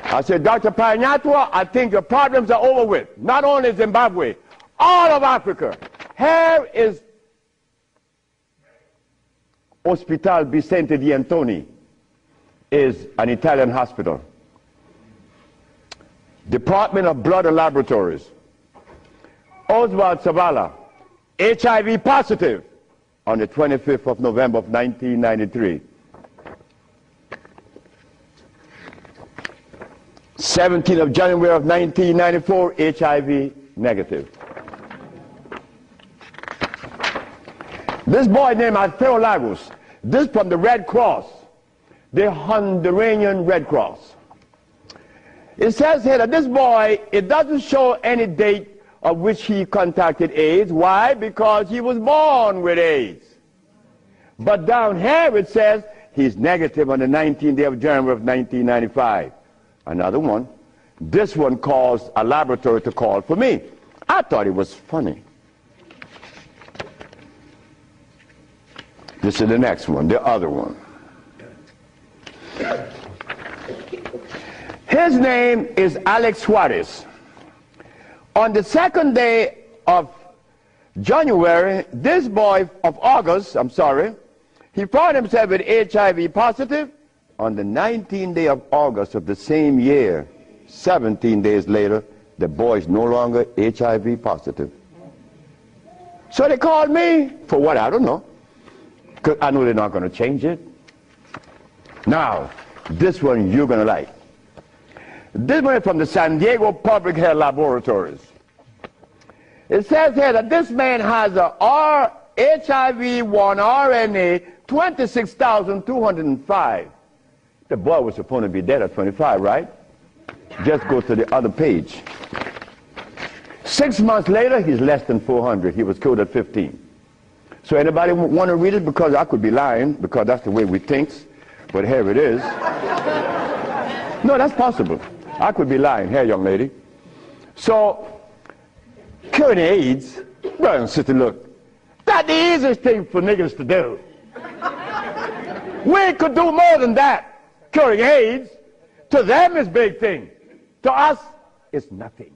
I said, Dr. Parinyatwa, I think your problems are over with. Not only Zimbabwe, all of Africa. Here is Hospital Vicente di Antoni, is an Italian hospital. Department of Blood and Laboratories. Oswald Zavala, HIV positive on the 25th of November of 1993. 17th of January of 1994, HIV negative. This boy named Alfredo Lagos, this from the Red Cross, the Honduran Red Cross. It says here that this boy, it doesn't show any date of which he contracted AIDS. Why? Because he was born with AIDS. But down here it says he's negative on the 19th day of January of 1995. Another one. This one caused a laboratory to call for me. I thought it was funny. This is the next one, the other one. His name is Alex Suarez. On the second day of January, this boy of August, he found himself with HIV positive. On the 19th day of August of the same year, 17 days later, the boy is no longer HIV positive. So they called me for what? I don't know. because I know they're not going to change it. Now, this one you're going to like. This one is from the San Diego Public Health Laboratories. It says here that this man has a HIV-1 RNA 26,205. The boy was supposed to be dead at 25, right? Just go to the other page. 6 months later, he's less than 400. He was killed at 15. So anybody want to read it? Because I could be lying, because that's the way we think. But here it is. No, that's possible. I could be lying. Here, young lady. So, curing AIDS, brother and sister, look, that's the easiest thing for niggas to do. We could do more than that. Curing AIDS, to them is big thing. To us, it's nothing.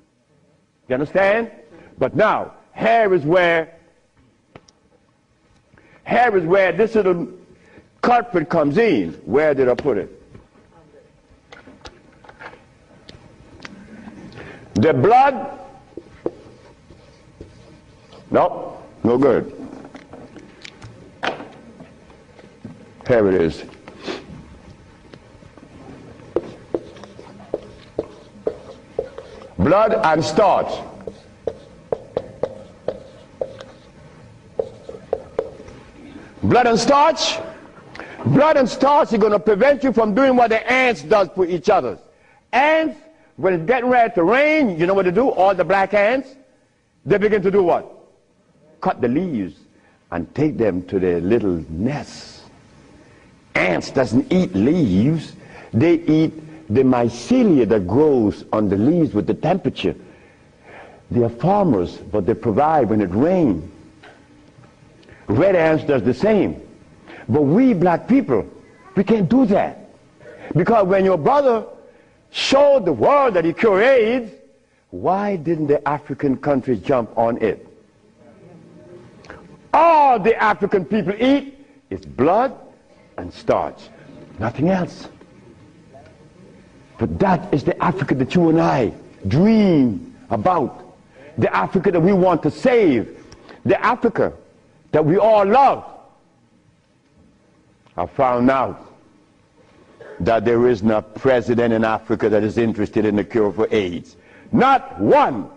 You understand? But now, here is where this little culprit comes in. Where did I put it? The blood. Nope, no good. Here it is. Blood and starch. Blood and starch. Blood and starch is going to prevent you from doing what the ants does for each other. Ants, when it's getting ready to rain, you know what they do? All the black ants, they begin to do what? Cut the leaves and take them to their little nests. Ants doesn't eat leaves. They eat the mycelia that grows on the leaves with the temperature. They are farmers, but they provide when it rains. Red ants does the same. But we black people, we can't do that. Because when your brother showed the world that he cured AIDS, why didn't the African countries jump on it? All the African people eat is blood and starch, nothing else. But that is the Africa that you and I dream about. The Africa that we want to save. The Africa that we all love. I found out that there isn't a president in Africa that is interested in the cure for AIDS. Not one.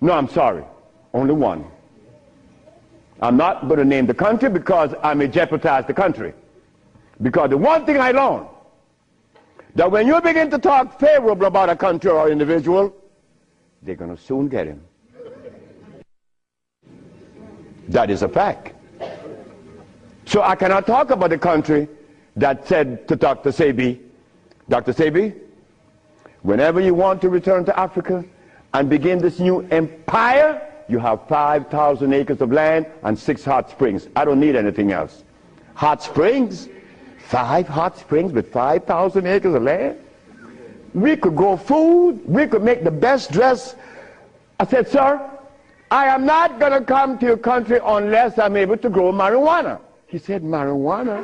No, I'm sorry. Only one. I'm not going to name the country because I may jeopardize the country. Because the one thing I learned, that when you begin to talk favorable about a country or individual, they're going to soon get him. That is a fact. So I cannot talk about the country that said to Dr. Sebi, Dr. Sebi, whenever you want to return to Africa and begin this new empire, you have 5,000 acres of land and 6 hot springs. I don't need anything else. Hot springs? 5 hot springs with 5,000 acres of land? We could grow food. We could make the best dress. I said, sir, I am not going to come to your country unless I'm able to grow marijuana. He said, marijuana?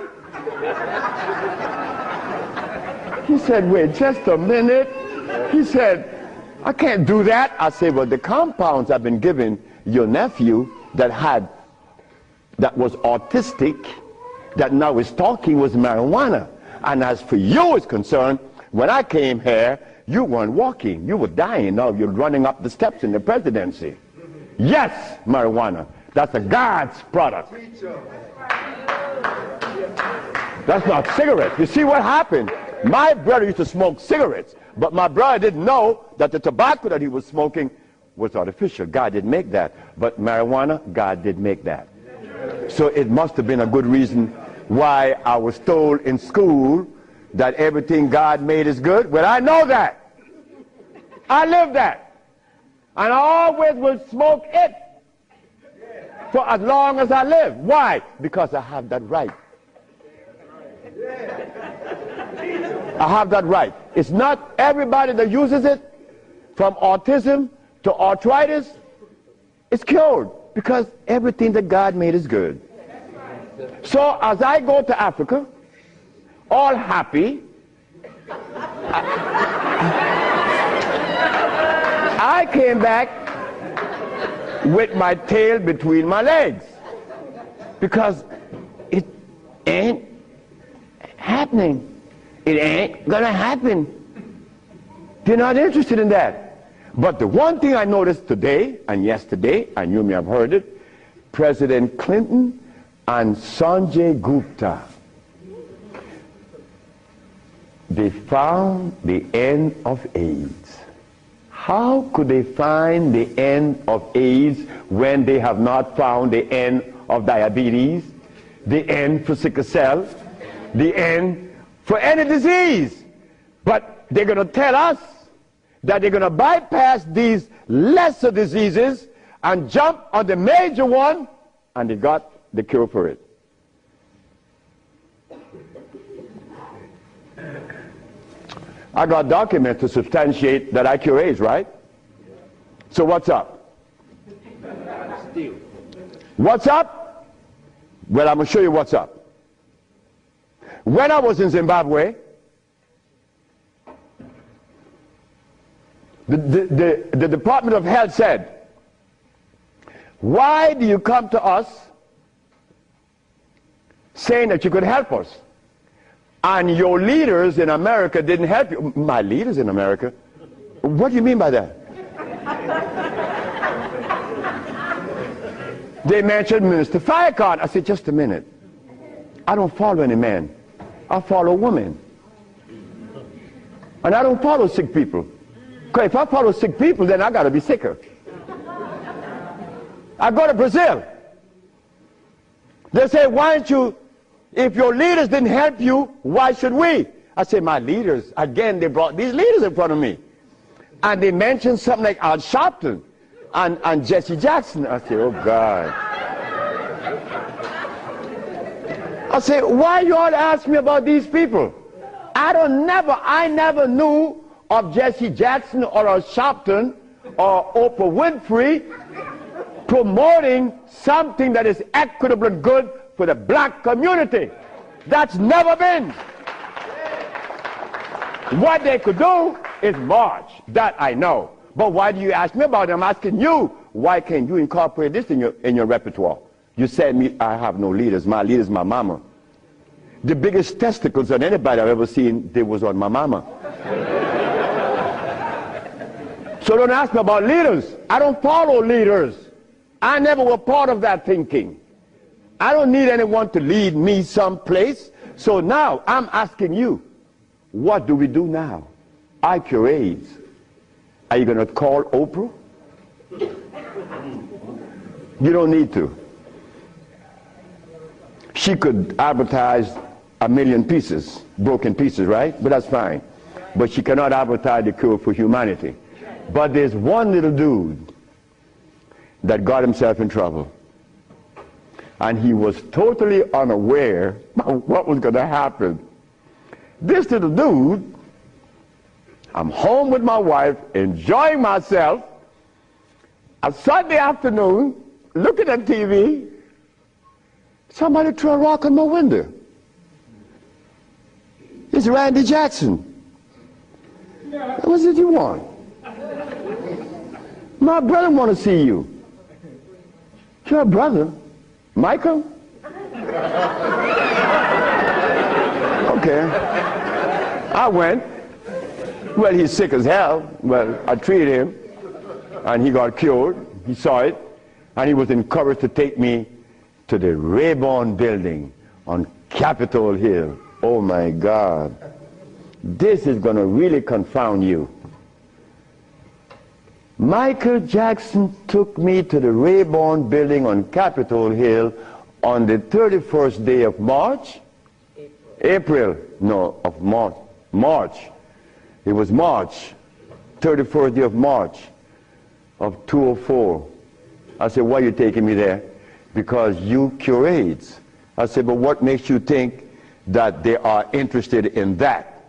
He said, wait just a minute. He said, I can't do that. I said, well, the compounds I've been giving your nephew that was autistic, that now is talking, was marijuana. And as for you is concerned, when I came here, you weren't walking. You were dying. Now you're running up the steps in the presidency. Yes, marijuana. That's a God's product. That's not cigarettes. You see what happened? My brother used to smoke cigarettes, but my brother didn't know that the tobacco that he was smoking was artificial. God didn't make that. But marijuana, God did make that. So it must have been a good reason why I was told in school that everything God made is good. Well, I know that. I live that. And I always will smoke it for as long as I live. Why? Because I have that right. I have that right. It's not everybody that uses it, from autism to arthritis, is cured, because everything that God made is good. So as I go to Africa, all happy, I came back with my tail between my legs, because ain't happening. It ain't gonna happen. They're not interested in that. But the one thing I noticed today and yesterday, and you may have heard it, President Clinton and Sanjay Gupta, they found the end of AIDS. How could they find the end of AIDS when they have not found the end of diabetes, the end for sickle cell, the end for any disease? But they're going to tell us that they're going to bypass these lesser diseases and jump on the major one, and they got the cure for it. I got documents to substantiate that I cure AIDS, right? So what's up? Still. What's up? Well, I'm going to show you what's up. When I was in Zimbabwe, the Department of Health said, why do you come to us saying that you could help us? And your leaders in America didn't help you. My leaders in America? What do you mean by that? They mentioned Minister Farrakhan. I said, just a minute. I don't follow any man. I follow women. And I don't follow sick people. Because if I follow sick people, then I got to be sicker. I go to Brazil. They say, why don't you, if your leaders didn't help you, why should we? I say, my leaders, again, they brought these leaders in front of me. And they mentioned something like Al Sharpton and Jesse Jackson. I say, oh God. I say, why you all ask me about these people? I never knew of Jesse Jackson or Al Sharpton or Oprah Winfrey promoting something that is equitable and good for the black community. That's never been. What they could do is march. That I know. But why do you ask me about it? I'm asking you, why can't you incorporate this in your repertoire? You said me, I have no leaders. My leader is my mama. The biggest testicles on anybody I've ever seen, they was on my mama. So don't ask me about leaders. I don't follow leaders. I never was part of that thinking. I don't need anyone to lead me someplace. So now I'm asking you, what do we do now? I cure AIDS. Are you going to call Oprah? You don't need to. She could advertise 1 million pieces, broken pieces, right? But that's fine. But she cannot advertise the cure for humanity. But there's one little dude that got himself in trouble. And he was totally unaware of what was going to happen. This little dude, I'm home with my wife, enjoying myself, a Sunday afternoon, looking at TV, somebody threw a rock on my window. It's Randy Jackson. What was it you want? My brother want to see you. Your brother? Michael? Okay. I went. Well, he's sick as hell. Well, I treated him, and he got cured. He saw it, and he was encouraged to take me to the Rayburn building on Capitol Hill. Oh, my God. This is going to really confound you. Michael Jackson took me to the Rayburn building on Capitol Hill on the 31st day of March? April. No, of March. March. It was March. 31st day of March of 2004. I said, why are you taking me there? Because you cure AIDS. I said, but what makes you think that they are interested in that?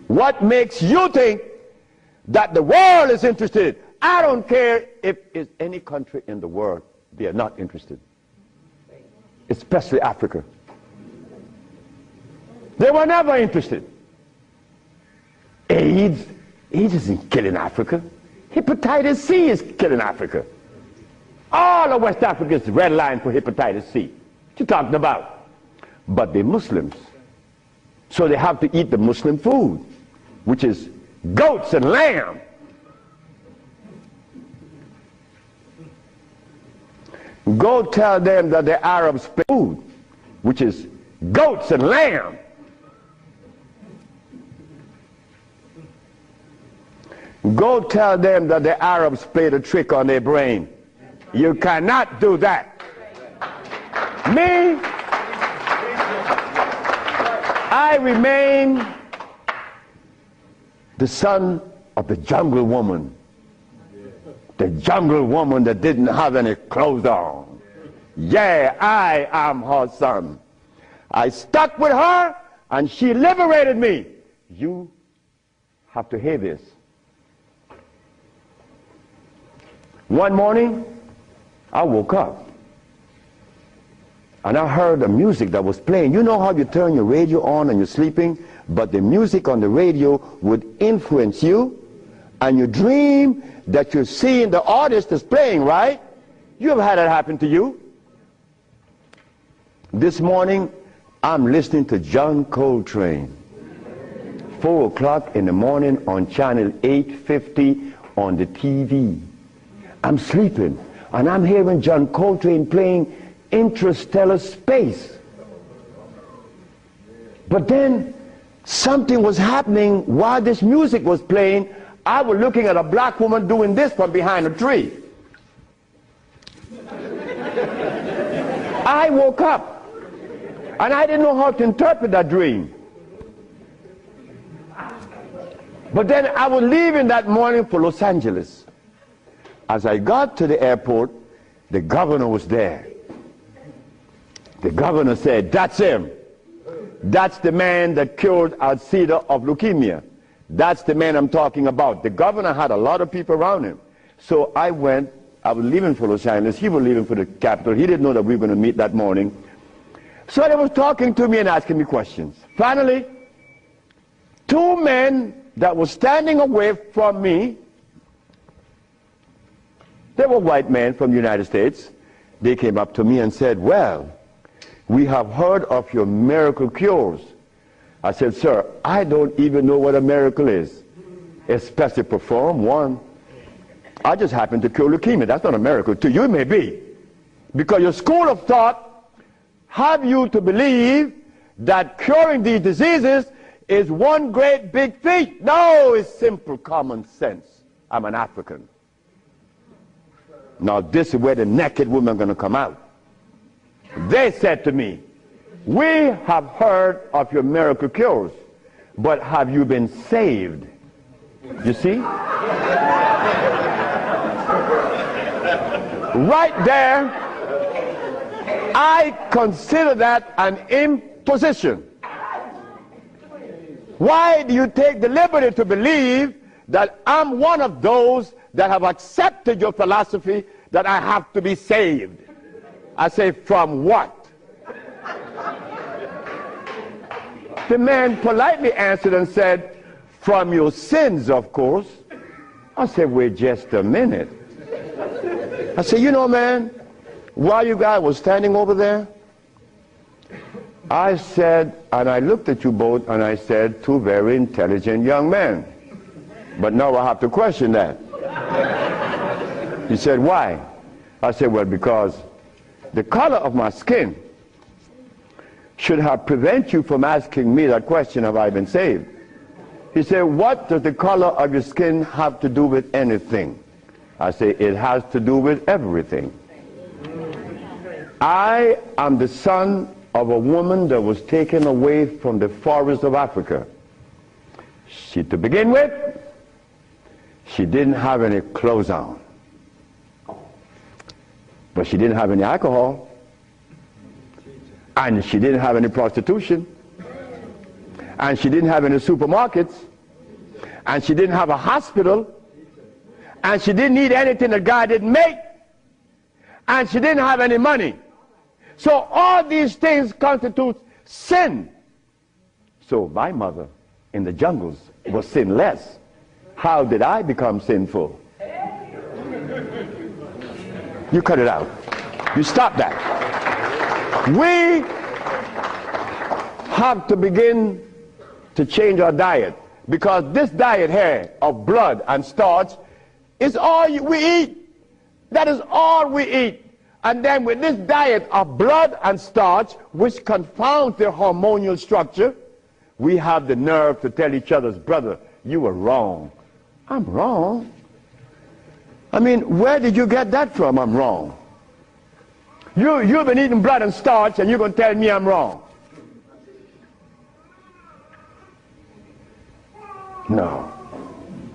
What makes you think that the world is interested? I don't care if it's any country in the world, they are not interested. Especially Africa. They were never interested. AIDS isn't killing Africa. Hepatitis C is killing Africa. All of West Africa is red line for hepatitis C. you talking about? But they're Muslims. So they have to eat the Muslim food, which is goats and lamb. Go tell them that the Arabs play food, which is goats and lamb. Go tell them that the Arabs played a trick on their brain. You cannot do that. Me, I remain the son of the jungle woman. The jungle woman that didn't have any clothes on. Yeah, I am her son. I stuck with her and she liberated me. You have to hear this. One morning, I woke up and I heard the music that was playing. You know how you turn your radio on and you're sleeping, but the music on the radio would influence you, and you dream that you're seeing the artist that's playing, right? You ever had that happen to you? This morning, I'm listening to John Coltrane. 4 o'clock in the morning on channel 850 on the TV. I'm sleeping, and I'm hearing John Coltrane playing Interstellar Space. But then something was happening while this music was playing. I was looking at a black woman doing this from behind a tree. I woke up, and I didn't know how to interpret that dream. But then I was leaving that morning for Los Angeles. As I got to the airport, the governor was there. The governor said, "That's him. That's the man that cured Alcida of leukemia. That's the man I'm talking about." The governor had a lot of people around him. So I went. I was leaving for Los Angeles. He was leaving for the capital. He didn't know that we were going to meet that morning. So they was talking to me and asking me questions. Finally, 2 men that were standing away from me, they were white men from the United States. They came up to me and said, "Well, we have heard of your miracle cures." I said, "Sir, I don't even know what a miracle is, especially perform one. I just happen to cure leukemia. That's not a miracle. To you it may be. Because your school of thought have you to believe that curing these diseases is one great big feat. No, it's simple common sense. I'm an African. Now this is where the naked women are going to come out. They said to me, "We have heard of your miracle cures, but have you been saved?" You see? Right there, I consider that an imposition. Why do you take the liberty to believe that I'm one of those that have accepted your philosophy that I have to be saved? I say, from what? The man politely answered and said, "From your sins, of course." I said, "Wait just a minute." I said, "You know, man, while you guys were standing over there, I said," and I looked at you both, and I said, "Two very intelligent young men. But now I have to question that." He said, "Why?" I said, "Well, because the color of my skin should have prevented you from asking me that question, have I been saved?" He said, "What does the color of your skin have to do with anything?" I say, "It has to do with everything. I am the son of a woman that was taken away from the forest of Africa. To begin with, she didn't have any clothes on. But she didn't have any alcohol. And she didn't have any prostitution. And she didn't have any supermarkets. And she didn't have a hospital. And she didn't need anything that God didn't make. And she didn't have any money. So all these things constitute sin. So my mother in the jungles was sinless. How did I become sinful?" You cut it out. You stop that. We have to begin to change our diet, because this diet here of blood and starch is all we eat. That is all we eat. And then with this diet of blood and starch, which confounds their hormonal structure, we have the nerve to tell each other's brother, you were wrong. I'm wrong. I mean, where did you get that from? I'm wrong. You've been eating blood and starch, and you're going to tell me I'm wrong. No.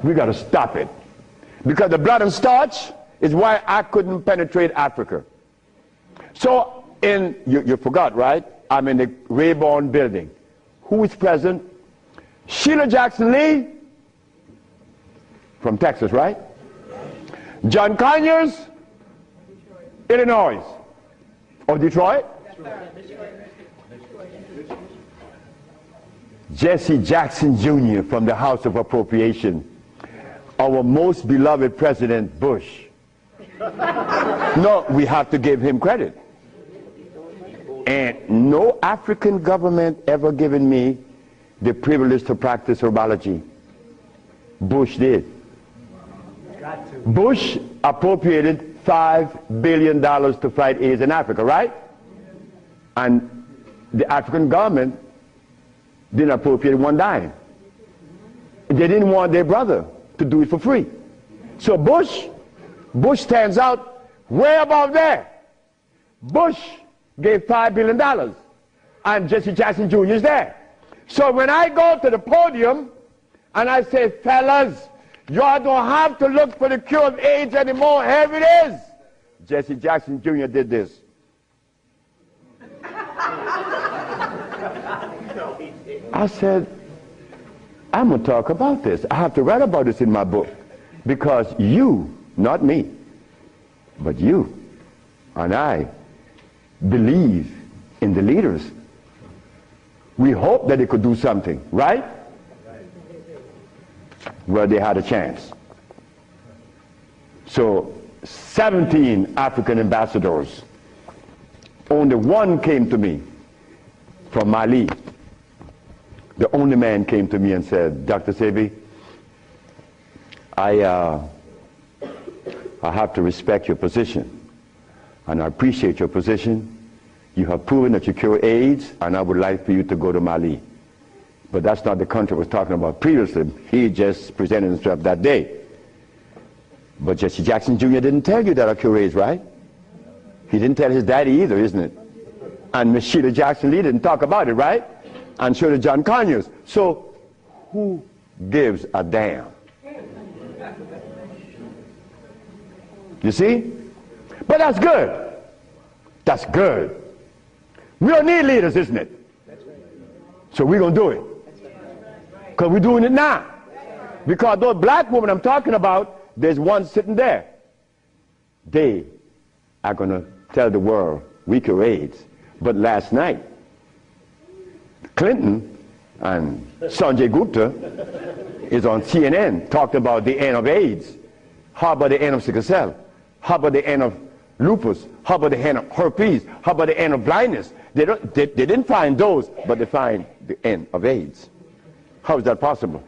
We got to stop it. Because the blood and starch is why I couldn't penetrate Africa. So, you forgot, right? I'm in the Rayborn building. Who is present? Sheila Jackson Lee from Texas, right? John Conyers, Illinois. Or Detroit? Jesse Jackson Jr. from the House of Appropriation. Our most beloved President Bush. No, we have to give him credit. And no African government ever given me the privilege to practice herbology. Bush did. Bush appropriated $5 billion to fight AIDS in Africa, right? And the African government didn't appropriate one dime. They didn't want their brother to do it for free. So Bush stands out way above there. Bush gave $5 billion, and Jesse Jackson Jr. is there. So when I go to the podium and I say, fellas, y'all don't have to look for the cure of AIDS anymore. Here it is. Jesse Jackson Jr. did this. I said, I'm going to talk about this. I have to write about this in my book. Because you, not me, but you and I believe in the leaders. We hope that they could do something, right? Well, they had a chance. So 17 African ambassadors. Only one came to me from Mali. The only man came to me and said, Dr. Sebi, I have to respect your position, and I appreciate your position. You have proven that you cure AIDS, and I would like for you to go to Mali. But that's not the country I was talking about previously. He just presented himself that day. But Jesse Jackson Jr. didn't tell you that I cure AIDS, right? He didn't tell his daddy either, isn't it? And Miss Sheila Jackson Lee didn't talk about it, right? And so did John Conyers. So who gives a damn? You see? But that's good. That's good. We don't need leaders, isn't it? So we're going to do it. Because we're doing it now. Because those black women I'm talking about, there's one sitting there. They are going to tell the world we cure AIDS. But last night, Clinton and Sanjay Gupta is on CNN talking about the end of AIDS. How about the end of sickle cell? How about the end of lupus? How about the end of herpes? How about the end of blindness? They didn't find those, but they find the end of AIDS. How is that possible?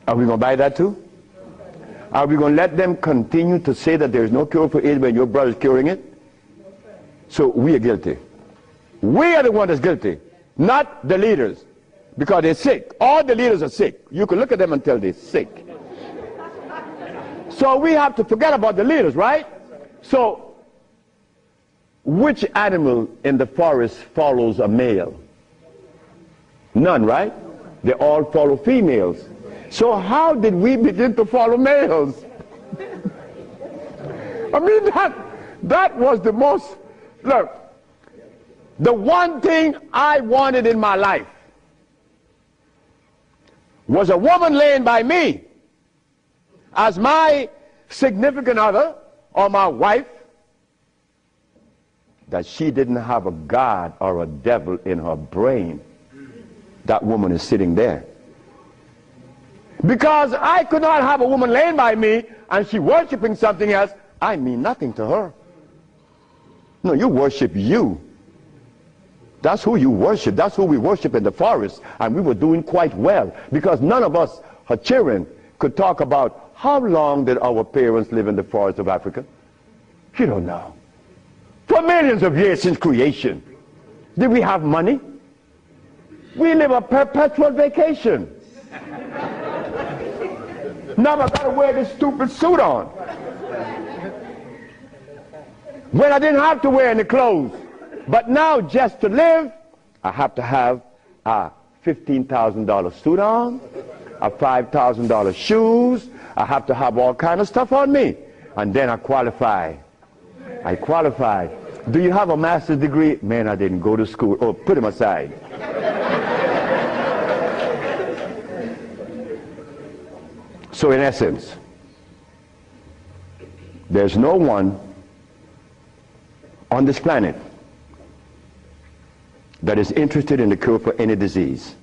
Are we going to buy that too? Are we going to let them continue to say that there's no cure for AIDS when your brother's curing it? So we are guilty. We are the one that's guilty, not the leaders, because they're sick. All the leaders are sick. You can look at them and tell they're sick. So we have to forget about the leaders, right? So which animal in the forest follows a male? None, right? They all follow females. So how did we begin to follow males? I mean, that was the most, look, the one thing I wanted in my life was a woman laying by me as my significant other or my wife, that she didn't have a God or a devil in her brain. That woman is sitting there. Because I could not have a woman laying by me and she worshiping something else. I mean nothing to her. No, you worship you. That's who you worship. That's who we worship in the forest. And we were doing quite well because none of us, her children, could talk about how long did our parents live in the forest of Africa. You don't know. For millions of years since creation. Did we have money? We live a perpetual vacation. Now I gotta wear this stupid suit on. When I didn't have to wear any clothes. But now just to live, I have to have a $15,000 suit on, a $5,000 shoes. I have to have all kind of stuff on me. And then I qualify. I qualify. Do you have a master's degree? Man, I didn't go to school. Oh, put him aside. So in essence, there's no one on this planet that is interested in the cure for any disease.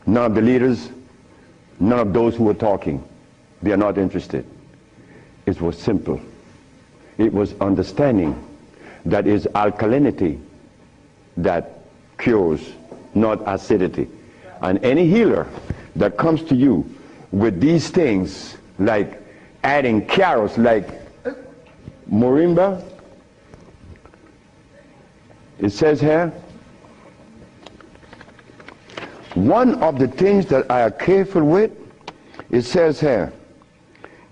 None of the leaders, none of those who are talking, they are not interested. It was simple. It was understanding that is alkalinity that cures, not acidity. And any healer that comes to you with these things, like adding carrots, like moringa, it says here, one of the things that I are careful with, it says here,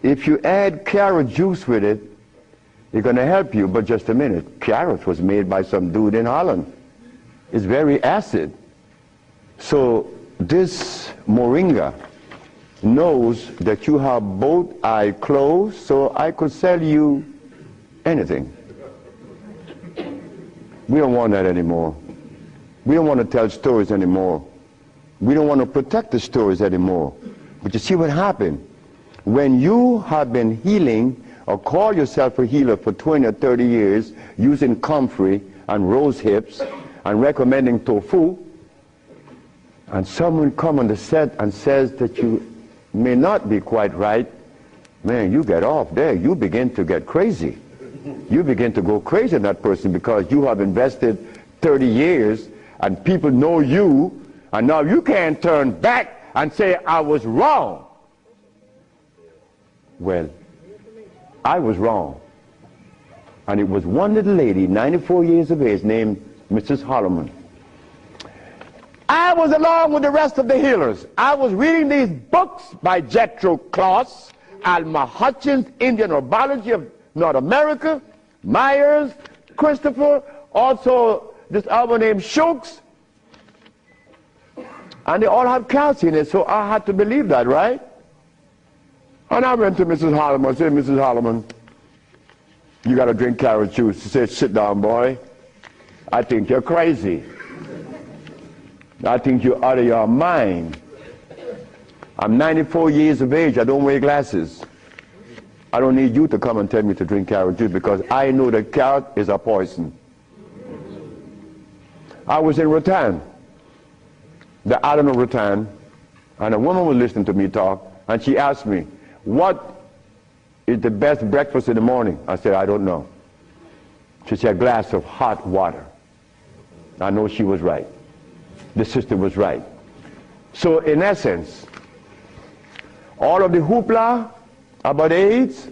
if you add carrot juice with it, it's going to help you. But just a minute, carrot was made by some dude in Holland. It's very acid. So this moringa knows that you have both eyes closed, so I could sell you anything. We don't want that anymore. We don't want to tell stories anymore. We don't want to protect the stories anymore. But you see what happened? When you have been healing or call yourself a healer for 20 or 30 years using comfrey and rose hips and recommending tofu, and someone come on the set and says that you may not be quite right, man, you get off there. You begin to get crazy. You begin to go crazy on that person because you have invested 30 years and people know you, and now you can't turn back and say, I was wrong. Well, I was wrong. And it was one little lady, 94 years of age, named Mrs. Holloman. I was along with the rest of the healers. I was reading these books by Jethro Kloss, Alma Hutchins, Indian Herbology of North America, Myers, Christopher, also this other named Shooks. And they all have calcium in it, so I had to believe that, right? And I went to Mrs. Holloman and said, Mrs. Holloman, you got to drink carrot juice. She said, sit down, boy. I think you're crazy. I think you're out of your mind. I'm 94 years of age. I don't wear glasses. I don't need you to come and tell me to drink carrot juice because I know that carrot is a poison. I was in Rattan, the island of Rattan, and a woman was listening to me talk, and she asked me, what is the best breakfast in the morning? I said, I don't know. She said, a glass of hot water. I know she was right. The sister was right. So in essence, all of the hoopla about AIDS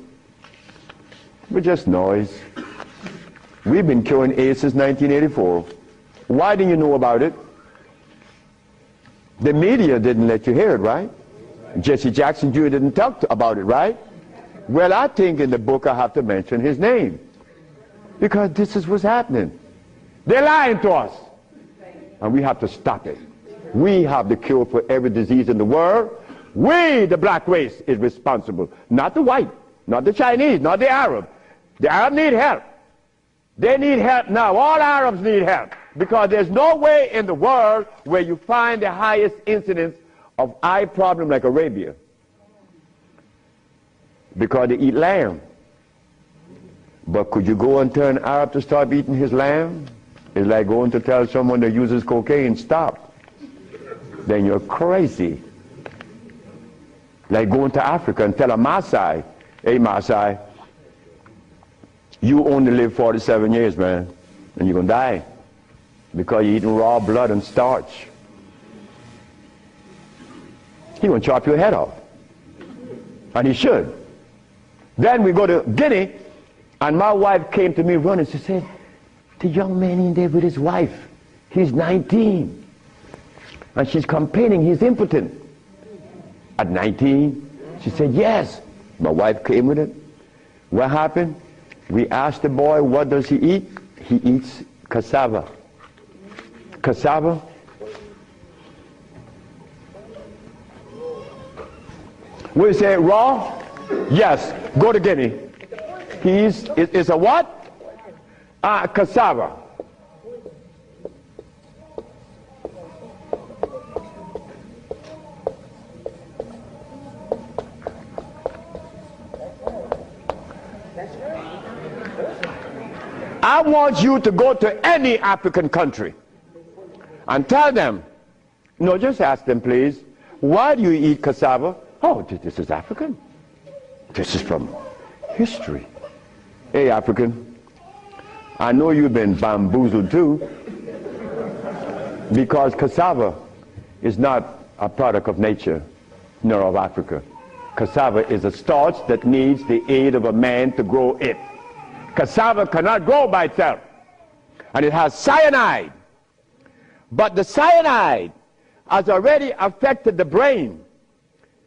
was just noise. We've been curing AIDS since 1984. Why didn't you know about it? The media didn't let you hear it, right? Jesse Jackson Jr. didn't talk about it, right? Well, I think in the book I have to mention his name because this is what's happening. They're lying to us. And we have to stop it. We have the cure for every disease in the world. We, the black race, is responsible. Not the white, not the Chinese, not the Arab. The Arab need help. They need help now. All Arabs need help. Because there's no way in the world where you find the highest incidence of eye problem like Arabia. Because they eat lamb. But could you go and tell an Arab to stop eating his lamb? It's like going to tell someone that uses cocaine, stop. Then you're crazy. Like going to Africa and tell a Maasai, hey Maasai, You only live 47 years, man, and you're going to die because you're eating raw blood and starch. He's going to chop your head off. And he should. Then we go to Guinea, and my wife came to me running. She said, the young man in there with his wife, he's 19. And she's complaining he's impotent. At 19, she said, yes. My wife came with it. What happened? We asked the boy, what does he eat? He eats cassava. Cassava. We say raw? Yes. Go to Guinea. It's a what? Cassava. I want you to go to any African country and tell them, no, just ask them, please, why do you eat cassava? Oh, this is African. This is from history. Hey, African, I know you've been bamboozled too, because cassava is not a product of nature, nor of Africa. Cassava is a starch that needs the aid of a man to grow it. Cassava cannot grow by itself, and it has cyanide. But the cyanide has already affected the brain.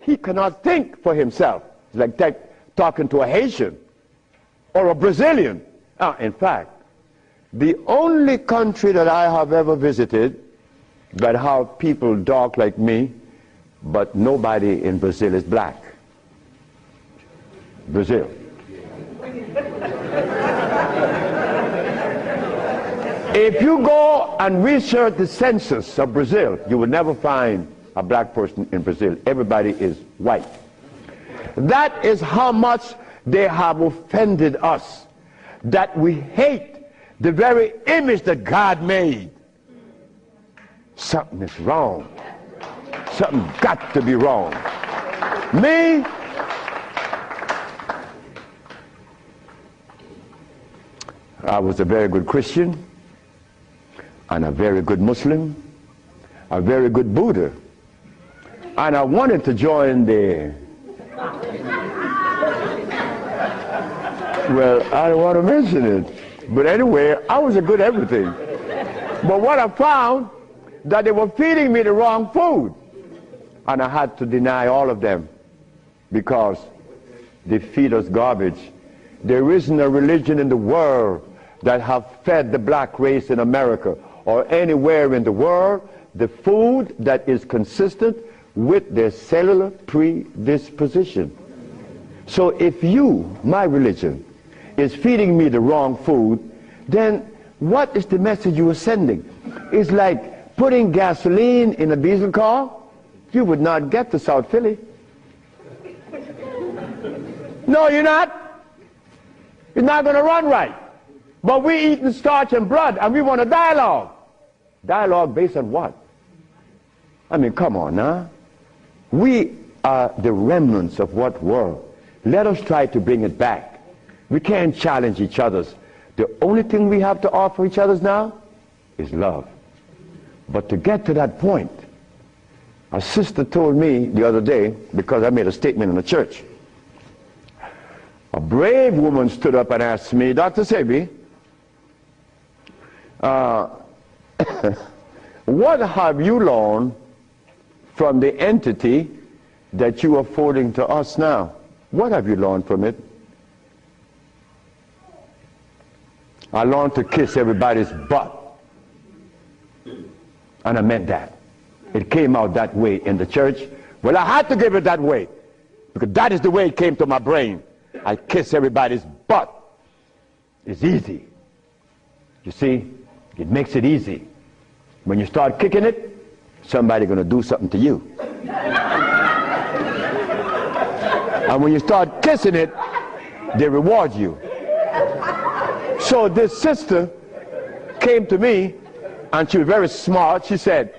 He cannot think for himself. It's like talking to a Haitian or a Brazilian. In fact, the only country that I have ever visited that have people dark like me, but nobody in Brazil is black. Brazil. If you go and research the census of Brazil, you will never find a black person in Brazil. Everybody is white. That is how much they have offended us, that we hate the very image that God made. Something is wrong. Something got to be wrong. Me, I was a very good Christian, and a very good Muslim, a very good Buddha. And I wanted to join the, well, I don't want to mention it, but anyway, I was a good everything. But what I found, that they were feeding me the wrong food, and I had to deny all of them because they feed us garbage. There isn't a religion in the world that have fed the black race in America or anywhere in the world the food that is consistent with their cellular predisposition. So if you, my religion, is feeding me the wrong food, then what is the message you are sending? It's like putting gasoline in a diesel car. You would not get to South Philly. No, you're not. It's not going to run right. But we eating starch and blood, and we want a dialogue. Dialogue based on what? I mean, come on now. We are the remnants of what world? Let us try to bring it back. We can't challenge each other's. The only thing we have to offer each other's now is love. But to get to that point, a sister told me the other day, because I made a statement in the church, a brave woman stood up and asked me, Dr. Sebi, what have you learned from the entity that you are forwarding to us now? What have you learned from it? I learned to kiss everybody's butt. And I meant that. It came out that way in the church. Well, I had to give it that way, because that is the way it came to my brain. I kiss everybody's butt. It's easy. You see, it makes it easy. When you start kicking it, somebody's going to do something to you. And when you start kissing it, they reward you. So this sister came to me, and she was very smart. She said,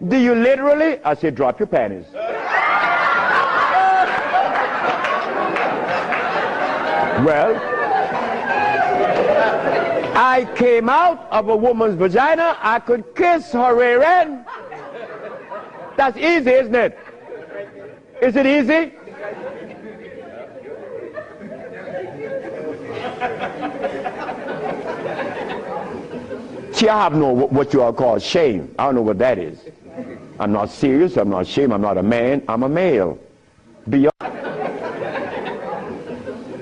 do you literally? I said, drop your panties. Well, I came out of a woman's vagina, I could kiss her rear end. That's easy, isn't it? Is it easy? See, I have no what you all call shame. I don't know what that is. I'm not serious, I'm not ashamed, I'm not a man, I'm a male. Beyond.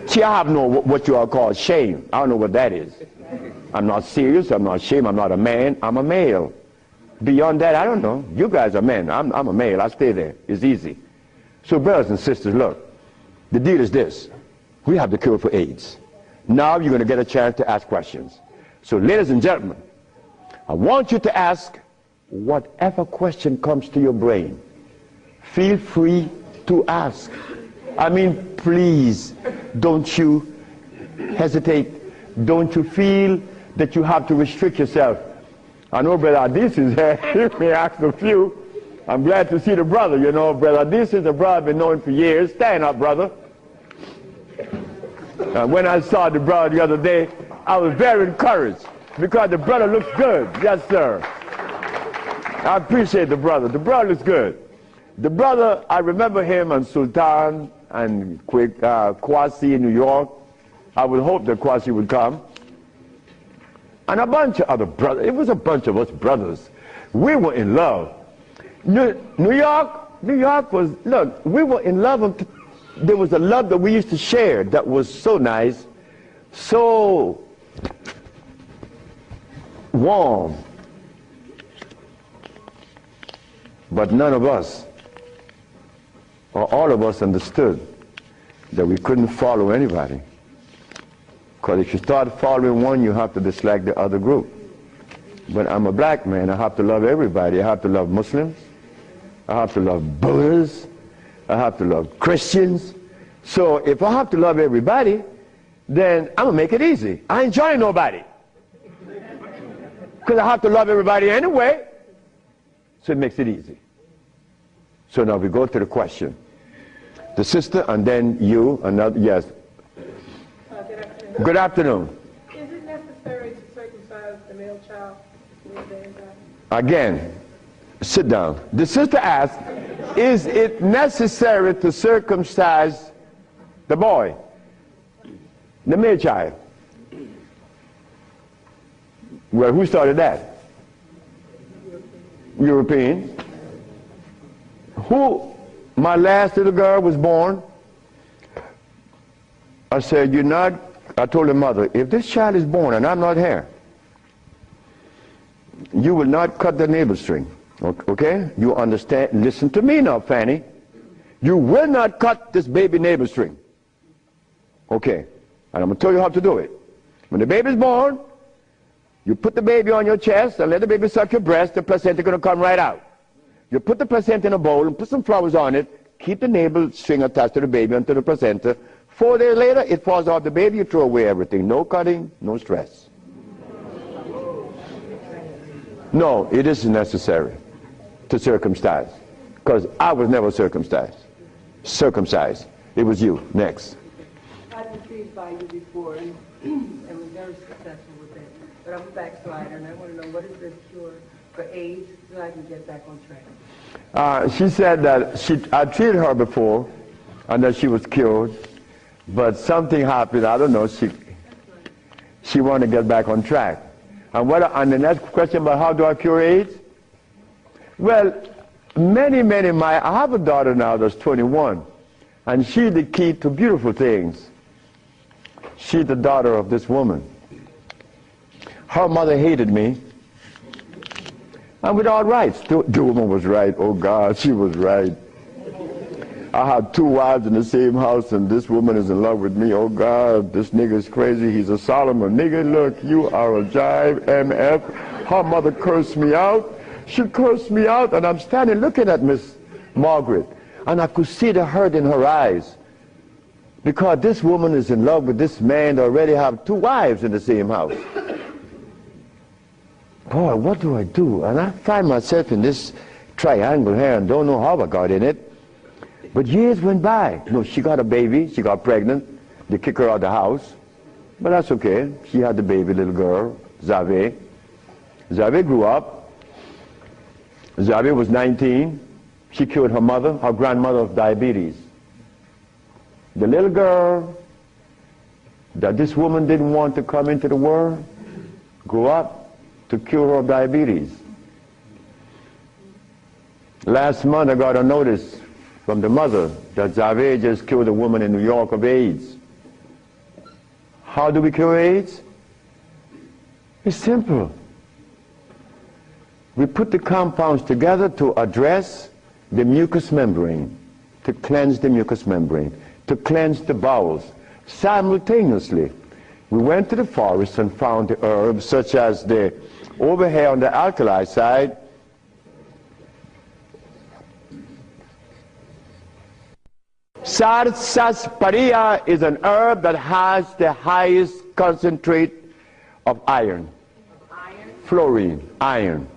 See, I have no what you all call shame. I don't know what that is. I'm not serious, I'm not ashamed, I'm not a man, I'm a male. Beyond that, I don't know. You guys are men, I'm a male, I stay there. It's easy. So brothers and sisters, look, the deal is this. We have the cure for AIDS. Now you're going to get a chance to ask questions. So ladies and gentlemen, I want you to ask whatever question comes to your brain. Feel free to ask. I mean, please, don't you hesitate. Don't you feel that you have to restrict yourself. I know Brother Adis is here. He may ask a few. I'm glad to see the brother. You know, Brother Adis is a brother I've been knowing for years. Stand up, brother. When I saw the brother the other day, I was very encouraged because the brother looks good. Yes, sir. I appreciate the brother. The brother looks good. The brother, I remember him on Sultan and Kwasi in New York. I would hope that Kwasi would come. And a bunch of other brothers. It was a bunch of us brothers. We were in love. New York was, look, we were in love. There was a love that we used to share that was so nice, so warm. But none of us, or all of us, understood that we couldn't follow anybody. Because if you start following one, you have to dislike the other group. But I'm a black man, I have to love everybody. I have to love Muslims, I have to love Buddhists, I have to love Christians. So if I have to love everybody, then I'm going to make it easy. I ain't joining nobody. Because I have to love everybody anyway. So it makes it easy. So now we go to the question. The sister and then you, another, yes. Good afternoon. Is it necessary to circumcise the male child? Again, sit down. The sister asked, is it necessary to circumcise the boy, the male child? Well, who started that? European. Who? My last little girl was born. I said, you're not, I told her mother, if this child is born and I'm not here, you will not cut the navel string. Okay? You understand? Listen to me now, Fanny. You will not cut this baby navel string. Okay. And I'm going to tell you how to do it. When the baby's born, you put the baby on your chest and let the baby suck your breast. The placenta is going to come right out. You put the placenta in a bowl and put some flowers on it. Keep the navel string attached to the baby until the placenta. 4 days later, it falls off the baby. You throw away everything. No cutting, no stress. No, it isn't necessary to circumcise, because I was never circumcised. It was you. Next. I've been treated by you before and was very successful with it. But I'm a backslider and I want to know, what is the cure for AIDS so I can get back on track? She said that I treated her before and that she was cured, but something happened. I don't know. She wanted to get back on track. And the next question about how do I cure AIDS? Well, I have a daughter now that's 21, and she's the key to beautiful things. She's the daughter of this woman. Her mother hated me, and with all rights. The woman was right. Oh God, she was right. I had 2 wives in the same house, and this woman is in love with me. Oh God, this nigga is crazy. He's a Solomon. Nigga, look, you are a jive, MF. Her mother cursed me out. She cursed me out, and I'm standing looking at Miss Margaret, and I could see the hurt in her eyes. Because this woman is in love with this man that already have 2 wives in the same house. Boy, what do I do? And I find myself in this triangle here and don't know how I got in it. But years went by. No, she got a baby, she got pregnant, they kick her out of the house. But that's okay. She had the baby little girl, Zave. Zave grew up. Zave was 19. She cured her mother, her grandmother, of diabetes. The little girl that this woman didn't want to come into the world grew up to cure her of diabetes. Last month I got a notice from the mother that Zave just cured a woman in New York of AIDS. How do we cure AIDS? It's simple. We put the compounds together to address the mucous membrane, to cleanse the mucous membrane, to cleanse the bowels. Simultaneously, we went to the forest and found the herbs such as the, over here on the alkali side, sarsaparilla is an herb that has the highest concentrate of iron. Fluorine, iron.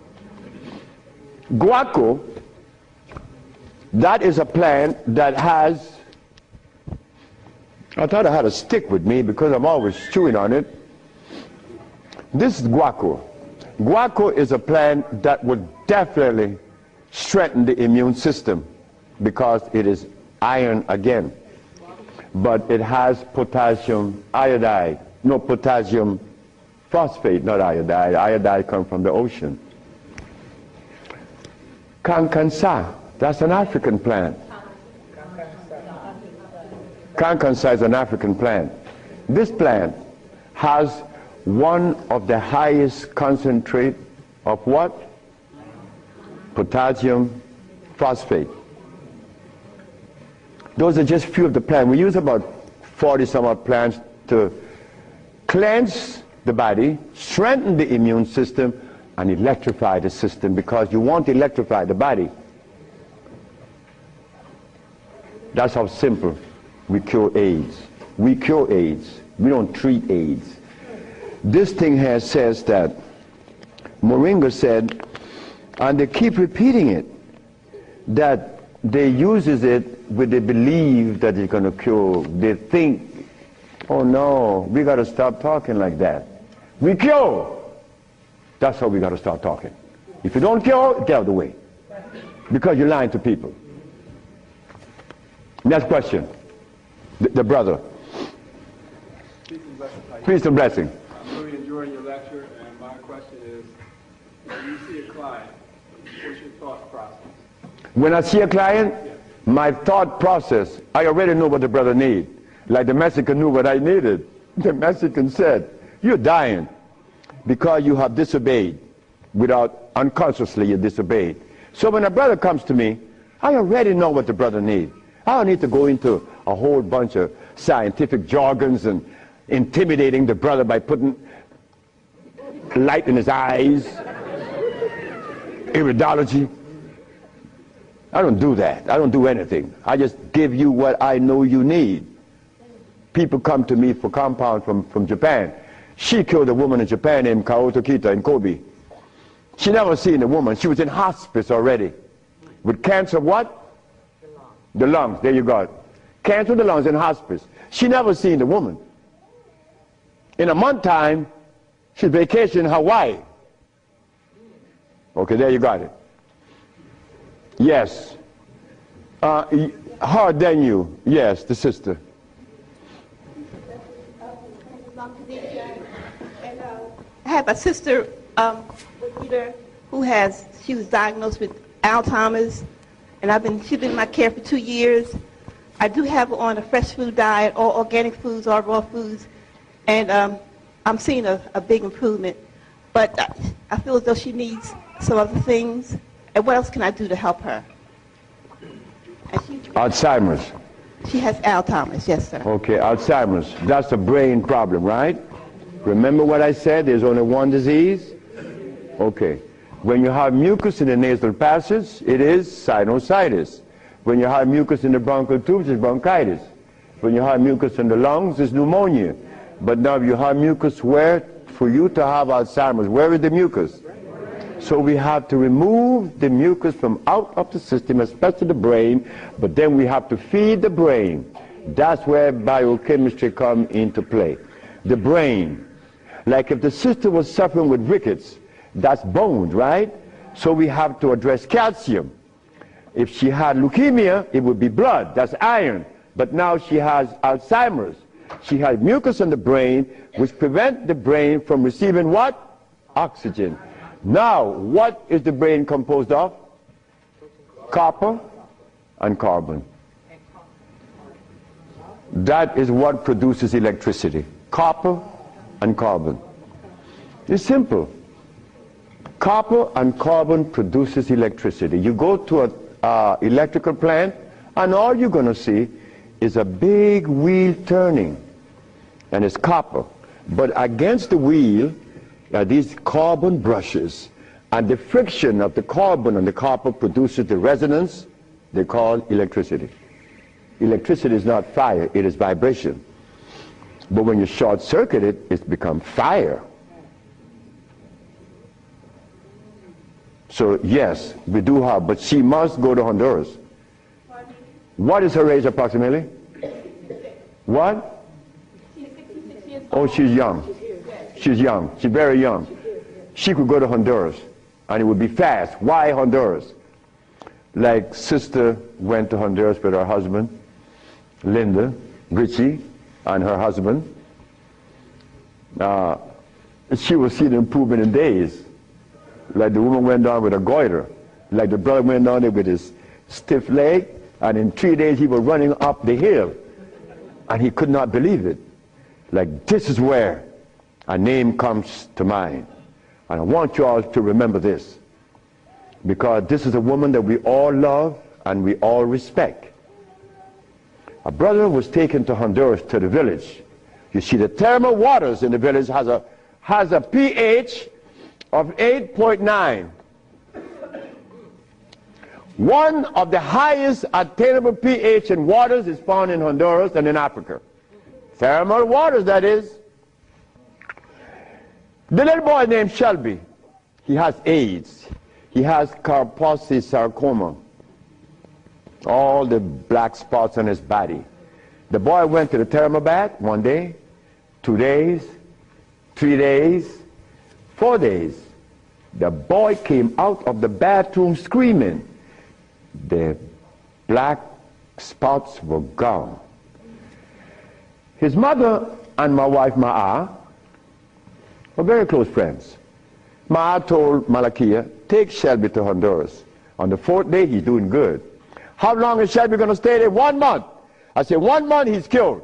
Guaco, that is a plant that has, I thought I had a stick with me because I'm always chewing on it. This is guaco. Guaco is a plant that would definitely strengthen the immune system because it is iron again. But it has potassium iodide, no, potassium phosphate, not iodide. Iodide comes from the ocean. Kankansa, that's an African plant. Kankansa is an African plant. This plant has one of the highest concentrate of what? Potassium phosphate. Those are just few of the plants. We use about 40 some odd plants to cleanse the body, strengthen the immune system, and electrify the system, because you want to electrify the body. That's how simple we cure AIDS. We cure AIDS. We don't treat AIDS. This thing here says that Moringa said, and they keep repeating it, that they uses it with the belief that it's going to cure. They think, oh no, we got to stop talking like that. We cure. That's how we got to start talking. If you don't cure, get out of the way. Because you're lying to people. Next question. The brother. Peace and blessing. I'm really enjoying your lecture, and my question is, when you see a client, what's your thought process? When I see a client, my thought process, I already know what the brother needs. Like the Mexican knew what I needed. The Mexican said, you're dying because you have disobeyed. Without, unconsciously you disobeyed. So when a brother comes to me, I already know what the brother needs. I don't need to go into a whole bunch of scientific jargons and intimidating the brother by putting light in his eyes, iridology. I don't do that. I don't do anything. I just give you what I know you need. People come to me for compound from Japan. She killed a woman in Japan named Kaoto Kita in Kobe. She never seen a woman. She was in hospice already. With cancer what? The lungs. There you go. Cancer of the lungs in hospice. She never seen a woman. In a month time, she's vacationing in Hawaii. Okay, there you got it. Yes. Harder than you. Yes, the sister. I have a sister who she was diagnosed with Alzheimer's, and she's been in my care for 2 years. I do have her on a fresh food diet, all organic foods, all raw foods, and I'm seeing a big improvement. But I feel as though she needs some other things. And what else can I do to help her? Alzheimer's. She has Alzheimer's, yes, sir. Okay, Alzheimer's. That's a brain problem, right? Remember what I said? There's only one disease? Okay. When you have mucus in the nasal passage, it is sinusitis. When you have mucus in the bronchial tubes, it's bronchitis. When you have mucus in the lungs, it's pneumonia. But now you have mucus where? For you to have Alzheimer's, where is the mucus? So we have to remove the mucus from out of the system, especially the brain, but then we have to feed the brain. That's where biochemistry comes into play. the brain. Like if the sister was suffering with rickets, that's bones, right? So we have to address calcium. If she had leukemia, it would be blood, that's iron. But now she has Alzheimer's. She has mucus in the brain, which prevents the brain from receiving what? Oxygen. Now, what is the brain composed of? Copper and carbon. That is what produces electricity. Copper and carbon. It's simple. Copper and carbon produces electricity. You go to an electrical plant, and all you're going to see is a big wheel turning, and it's copper. But against the wheel are these carbon brushes, and the friction of the carbon and the copper produces the resonance they call electricity. Electricity is not fire, it is vibration. But when you short circuit it, it's become fire. So yes, we do have, but she must go to Honduras. What is her age approximately? What? Oh, she's young. She's young. She's very young. She could go to Honduras, and it would be fast. Why Honduras? Like sister went to Honduras with her husband, Linda, Richie, and her husband. She will see the improvement in days. Like the woman went down with a goiter. Like the brother went down there with his stiff leg, and in 3 days he was running up the hill. And he could not believe it. Like, this is where a name comes to mind. And I want you all to remember this, because this is a woman that we all love and we all respect. A brother was taken to Honduras, to the village. You see, the thermal waters in the village has a pH of 8.9. One of the highest attainable pH in waters is found in Honduras and in Africa. Thermal waters, that is. The little boy named Shelby, he has AIDS. He has Kaposi sarcoma. All the black spots on his body. The boy went to the thermal bath 1 day, 2 days, 3 days, 4 days. The boy came out of the bathroom screaming. The black spots were gone. His mother and my wife Ma'a were very close friends. Ma'a told Malakia, take Shelby to Honduras. On the 4th day, he's doing good. How long is Shelby going to stay there? 1 month. I said, 1 month, he's cured.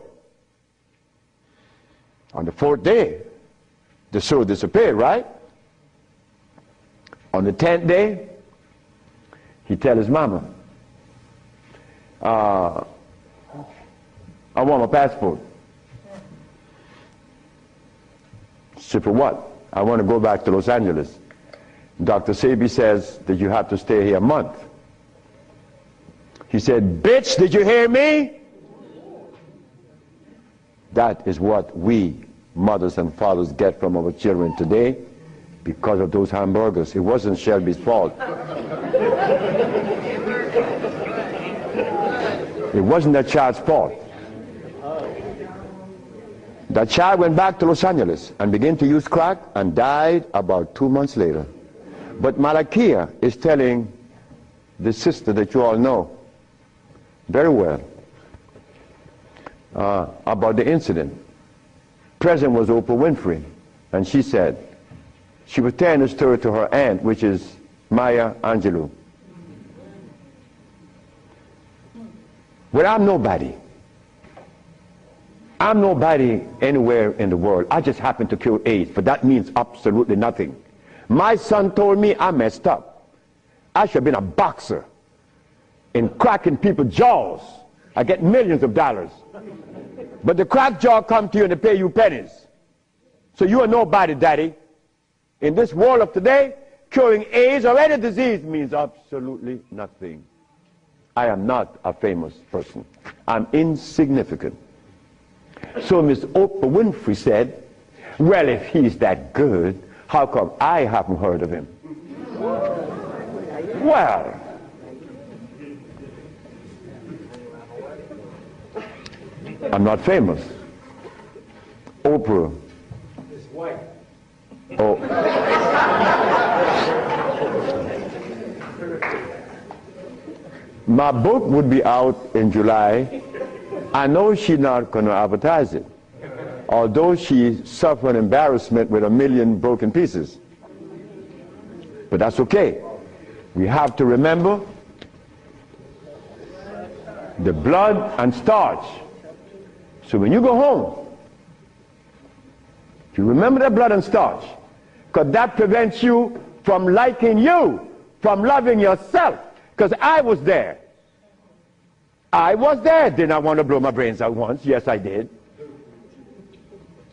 On the 4th day, the sore disappeared, right? On the 10th day, he tell his mama, I want my passport. She said, for what? I want to go back to Los Angeles. Dr. Sebi says that you have to stay here a month. He said, bitch, did you hear me? That is what we, mothers and fathers, get from our children today because of those hamburgers. It wasn't Shelby's fault. It wasn't that child's fault. That child went back to Los Angeles and began to use crack and died about 2 months later. But Malakia is telling the sister that you all know very well about the incident. Present was Oprah Winfrey, and she said, she was telling the story to her aunt, which is Maya Angelou. Well, I'm nobody. I'm nobody anywhere in the world. I just happen to cure AIDS, but that means absolutely nothing. My son told me I messed up. I should have been a boxer in cracking people's jaws. I get millions of dollars. But the crack jaw come to you and they pay you pennies. So you are nobody, daddy. In this world of today, curing AIDS or any disease means absolutely nothing. I am not a famous person. I'm insignificant. So Miss Oprah Winfrey said, well, if he's that good, how come I haven't heard of him? Well, I'm not famous. Oprah Oprah. It's white. Oh. My book would be out in July. I know she's not going to advertise it, although she suffered embarrassment with 1 million broken pieces. But that's okay. We have to remember the blood and starch. So when you go home, you remember the blood and starch, because that prevents you from liking you, from loving yourself. Because I was there. I was there. Did I want to blow my brains out once? Yes, I did.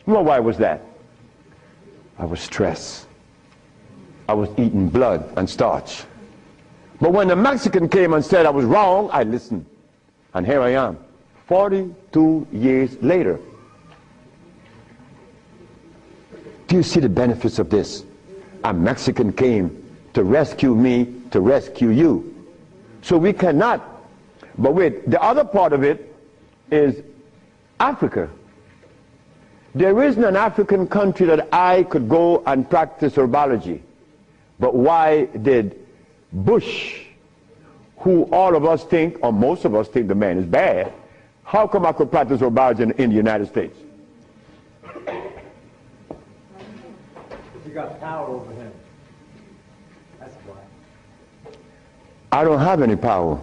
Well, why was that? I was stressed. I was eating blood and starch. But when the Mexican came and said I was wrong, I listened. And here I am, 42 years later. Do you see the benefits of this? A Mexican came to rescue me, to rescue you. So we cannot. But wait, the other part of it is Africa. There isn't an African country that I could go and practice herbology. But why did Bush, who all of us think, or most of us think the man is bad, how come I could practice herbology in the United States? You got power over him. That's why. I don't have any power.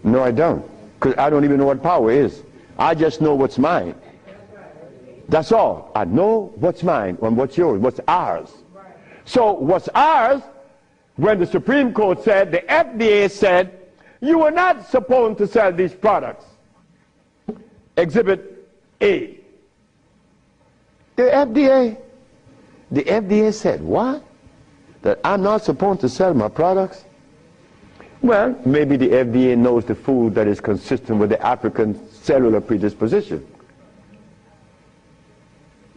No, I don't. Because I don't even know what power is. I just know what's mine. That's all. I know what's mine and what's yours, what's ours. So what's ours, when the Supreme Court said, the FDA said, you are not supposed to sell these products. Exhibit A. The FDA said, what? That I'm not supposed to sell my products? Well, maybe the FDA knows the food that is consistent with the African cellular predisposition.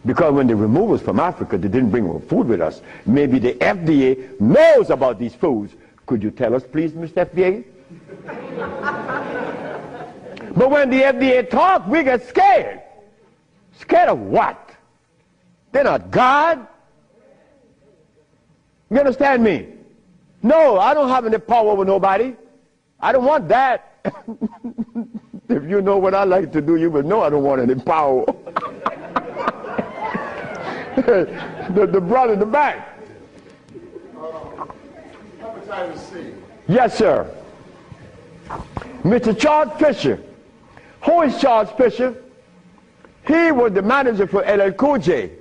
Because when they removed us from Africa, they didn't bring our food with us. Maybe the FDA knows about these foods. Could you tell us, please, Mr. FDA? But when the FDA talks, we get scared. Scared of what? They're not God. You understand me? No, I don't have any power over nobody. I don't want that. If you know what I like to do, you will know I don't want any power. the brother in the back. Hepatitis C. Yes, sir. Mr. Charles Fisher. Who is Charles Fisher? He was the manager for LL Cool J.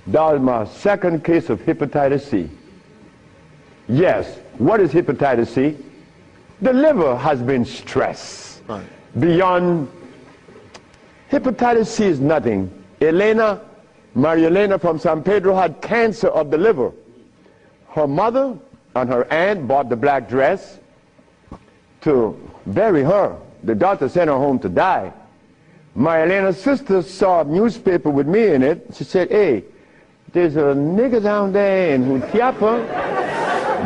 That was my second case of hepatitis C. Yes. What is hepatitis C? The liver has been stressed. Right. Beyond. Hepatitis C is nothing. Maria Elena from San Pedro had cancer of the liver. Her mother and her aunt bought the black dress to bury her. The doctor sent her home to die. Maria Elena's sister saw a newspaper with me in it. She said, hey, there's a nigger down there in Jutiapa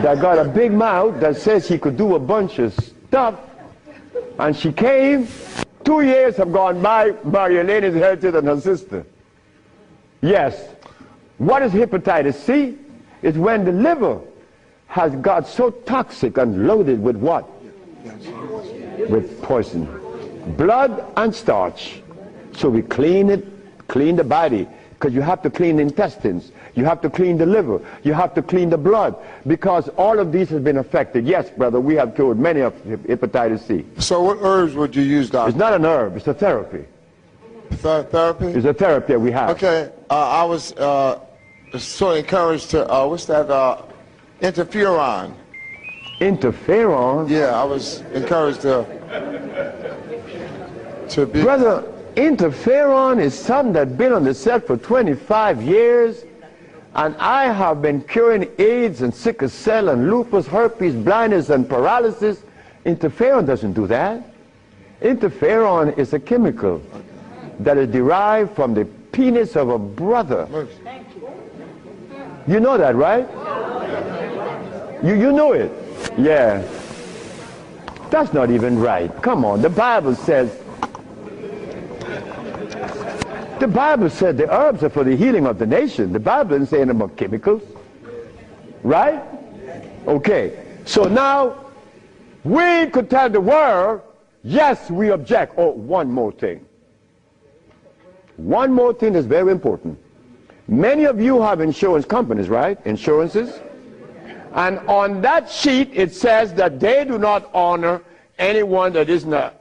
that got a big mouth that says he could do a bunch of stuff. And she came. 2 years have gone by. Maria Elena is healthier than her sister. Yes. What is hepatitis C? It's when the liver has got so toxic and loaded with what? With poison. Blood and starch. So we clean it, clean the body. Because you have to clean the intestines. You have to clean the liver. You have to clean the blood. Because all of these have been affected. Yes, brother, we have cured many of hepatitis C. So what herbs would you use, doctor? It's not an herb. It's a therapy. Therapy? It's a therapy that we have. Okay. I was so encouraged to, what's that, interferon. Interferon? Yeah, I was encouraged to be... Brother, interferon is something that's been on the set for 25 years, and I have been curing AIDS and sickle cell and lupus, herpes, blindness, and paralysis. Interferon doesn't do that. Interferon is a chemical that is derived from the penis of a brother. You know that, right? You know it. Yeah. That's not even right. Come on, the Bible says The Bible said the herbs are for the healing of the nation. The Bible didn't say anything about chemicals. Right? Okay. So now, we could tell the world, yes, we object. Oh, one more thing. One more thing is very important. Many of you have insurance companies, right? Insurances. And on that sheet, it says that they do not honor anyone that is not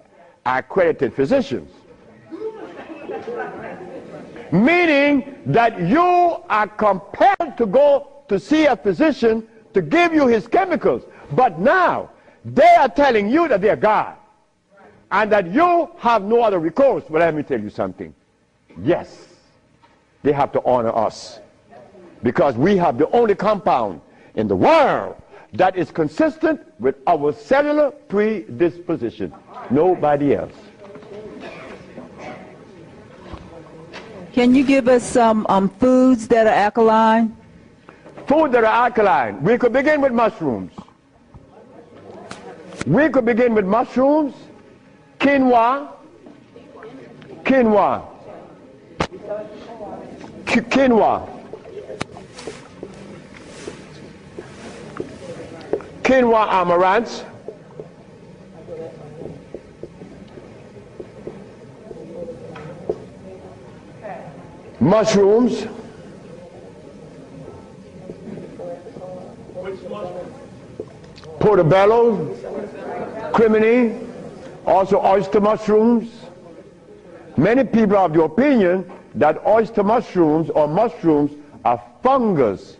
accredited physicians. Meaning that you are compelled to go to see a physician to give you his chemicals. But now, they are telling you that they are God. And that you have no other recourse. But let me tell you something. Yes, they have to honor us. Because we have the only compound in the world that is consistent with our cellular predisposition. Nobody else. Can you give us some foods that are alkaline? Food that are alkaline. We could begin with mushrooms. We could begin with mushrooms, quinoa, quinoa, amaranth, mushrooms, portobello, crimini, also oyster mushrooms. Many people are of the opinion that oyster mushrooms or mushrooms are fungus.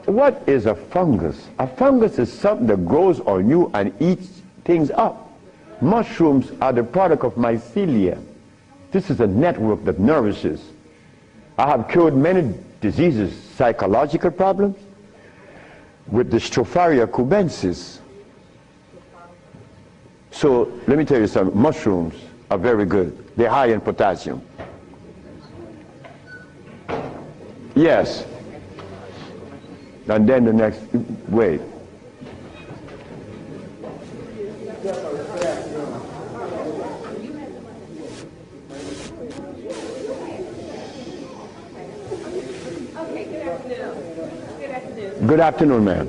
What is a fungus? A fungus is something that grows on you and eats things up. Mushrooms are the product of mycelia. This is a network that nourishes. I have cured many diseases, psychological problems, with the Stropharia cubensis. So let me tell you something. Mushrooms are very good. They're high in potassium. Yes. And then the next, wait. Good afternoon, ma'am.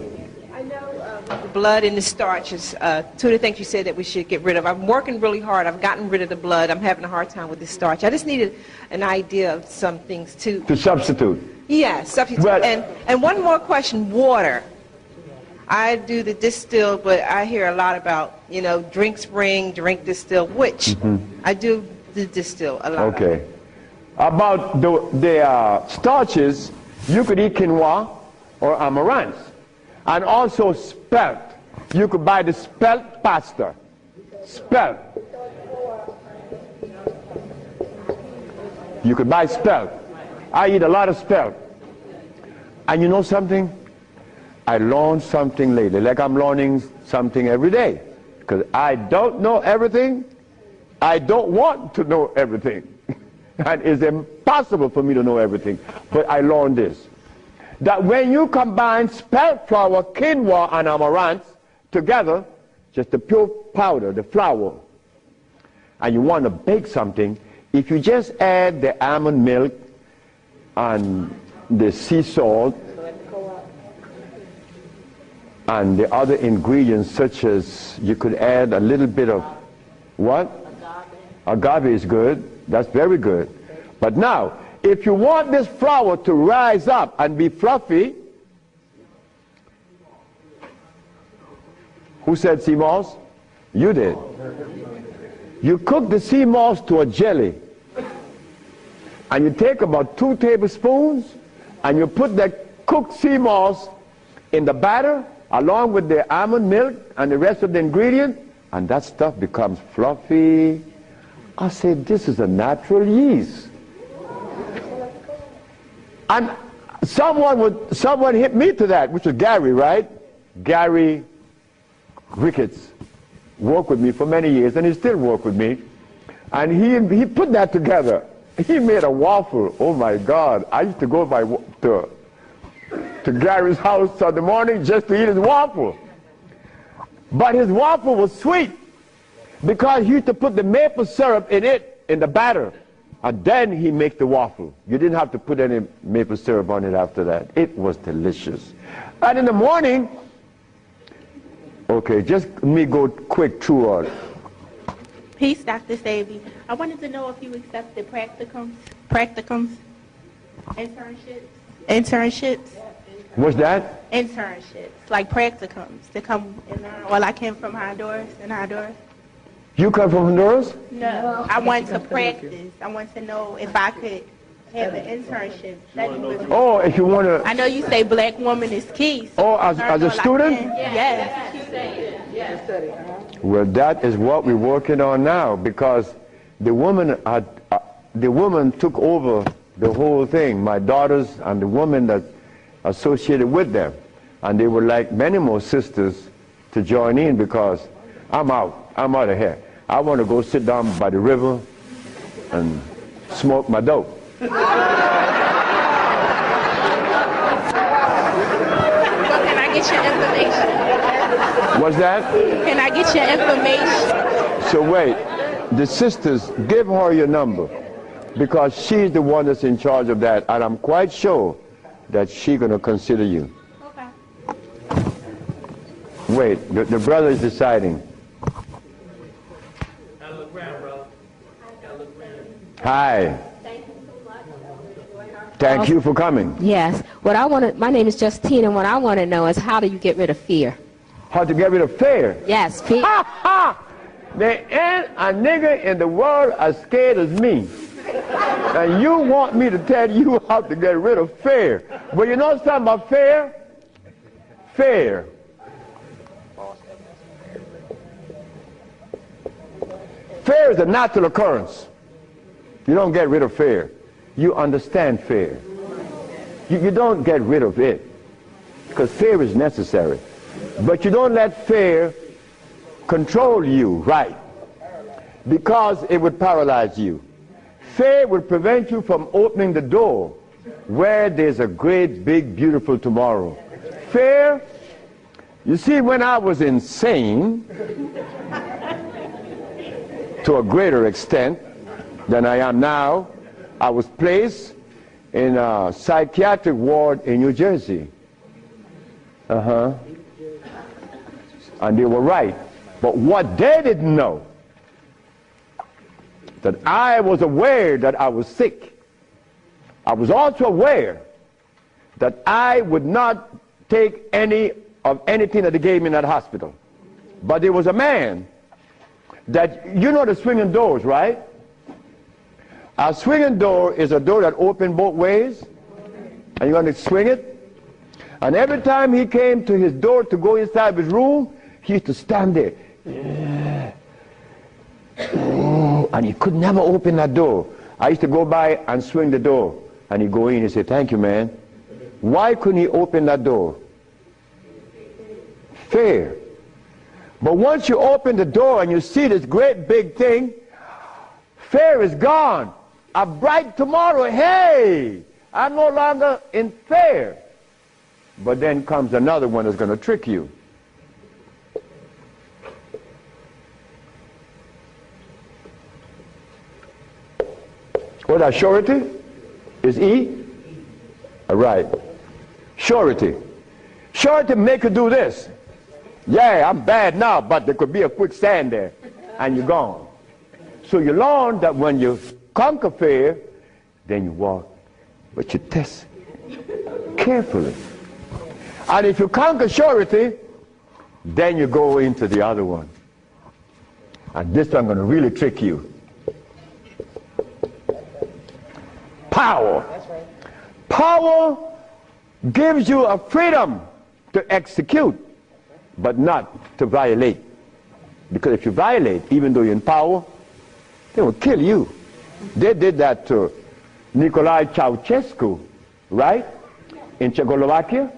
I know the blood and the starches, two of the things you said that we should get rid of. I'm working really hard. I've gotten rid of the blood. I'm having a hard time with the starch. I just needed an idea of some things too. To substitute. Yeah, substitute. Well, and one more question, water. I do the distilled, but I hear a lot about, you know, drink spring, drink distilled, which I do the distill a lot. Okay. About the starches, you could eat quinoa or amaranth. And also spelt. You could buy the spelt pasta. Spelt. You could buy spelt. I eat a lot of spelt. And you know something? I learned something lately, like I'm learning something every day. Because I don't know everything. I don't want to know everything. And it's impossible for me to know everything. But I learned this. That when you combine spelt flour, quinoa, and amaranth together, just the pure powder, the flour, and you want to bake something, if you just add the almond milk and the sea salt and the other ingredients, such as you could add a little bit of what? Agave is good. That's very good. But now, if you want this flour to rise up and be fluffy, who said sea moss? You did. You cook the sea moss to a jelly. And you take about 2 tablespoons and you put that cooked sea moss in the batter along with the almond milk and the rest of the ingredient, and that stuff becomes fluffy. I said, this is a natural yeast. And someone hit me to that, which was Gary, right? Gary Ricketts worked with me for many years, and he still works with me. And he put that together. He made a waffle. Oh my God! I used to go to Gary's house in the morning just to eat his waffle. But his waffle was sweet because he used to put the maple syrup in it in the batter, and then he make the waffle. You didn't have to put any maple syrup on it after that. It was delicious. And in the morning, okay, just let me go quick through all. Peace, Dr. Sebi. I wanted to know if you accepted practicums, internships. What's that? Internships, like practicums, to come and learn. Well, I came from Honduras, You come from Honduras? No, I want to practice. I want to know if I could have an internship. Oh, if you want to... I know you say black woman is key. So Oh, as a student? Yes. Well, that is what we're working on now, because the woman took over the whole thing, my daughters and the woman that associated with them. And they would like many more sisters to join in, because I'm out of here. I want to go sit down by the river and smoke my dope. So can I get your information? What's that? Can I get your information? So wait, the sisters, give her your number, because she's the one that's in charge of that, and I'm quite sure that she's going to consider you. Okay. Wait, the brother is deciding. Hi. Thank you for coming. Yes. My name is Justine, and what I want to know is, how do you get rid of fear? How to get rid of fear? Yes, fear. Ha ha! There ain't a nigga in the world as scared as me. And you want me to tell you how to get rid of fear. Well, you know something about fear? Fear. Fear is a natural occurrence. You don't get rid of fear. You understand fear. You don't get rid of it, because fear is necessary. But you don't let fear control you, right? Because it would paralyze you. Fear would prevent you from opening the door where there's a great, big, beautiful tomorrow. Fear, you see, when I was insane, to a greater extent than I am now, I was placed in a psychiatric ward in New Jersey. And they were right. But what they didn't know, that I was aware that I was sick. I was also aware that I would not take any of anything that they gave me in that hospital. But there was a man that, you know the swinging doors, right? A swinging door is a door that opens both ways, and you're going to swing it. And every time he came to his door to go inside his room, he used to stand there. And he could never open that door. I used to go by and swing the door, and he'd go in and say, "Thank you, man." Why couldn't he open that door? Fear. But once you open the door and you see this great big thing, fear is gone. A bright tomorrow, hey, I'm no longer in fear. But then comes another one that's going to trick you. What that surety? Is E? All right. Surety. Surety make you do this. Yeah, I'm bad now, but there could be a quicksand there, and you're gone. So you learn that when you conquer fear, then you walk, but you test carefully. And if you conquer surety, then you go into the other one. And this one I'm going to really trick you. Power. Power gives you a freedom to execute, but not to violate. Because if you violate, even though you're in power, they will kill you. They did that to Nicolae Ceausescu, right? In Czechoslovakia.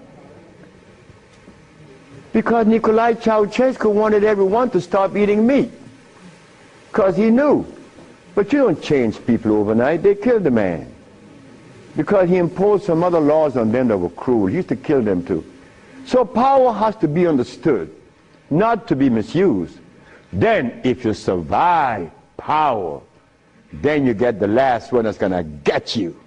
Because Nicolae Ceausescu wanted everyone to stop eating meat. Because he knew. But you don't change people overnight. They killed the man. Because he imposed some other laws on them that were cruel. He used to kill them too. So power has to be understood, not to be misused. Then if you survive power, then you get the last one that's going to get you.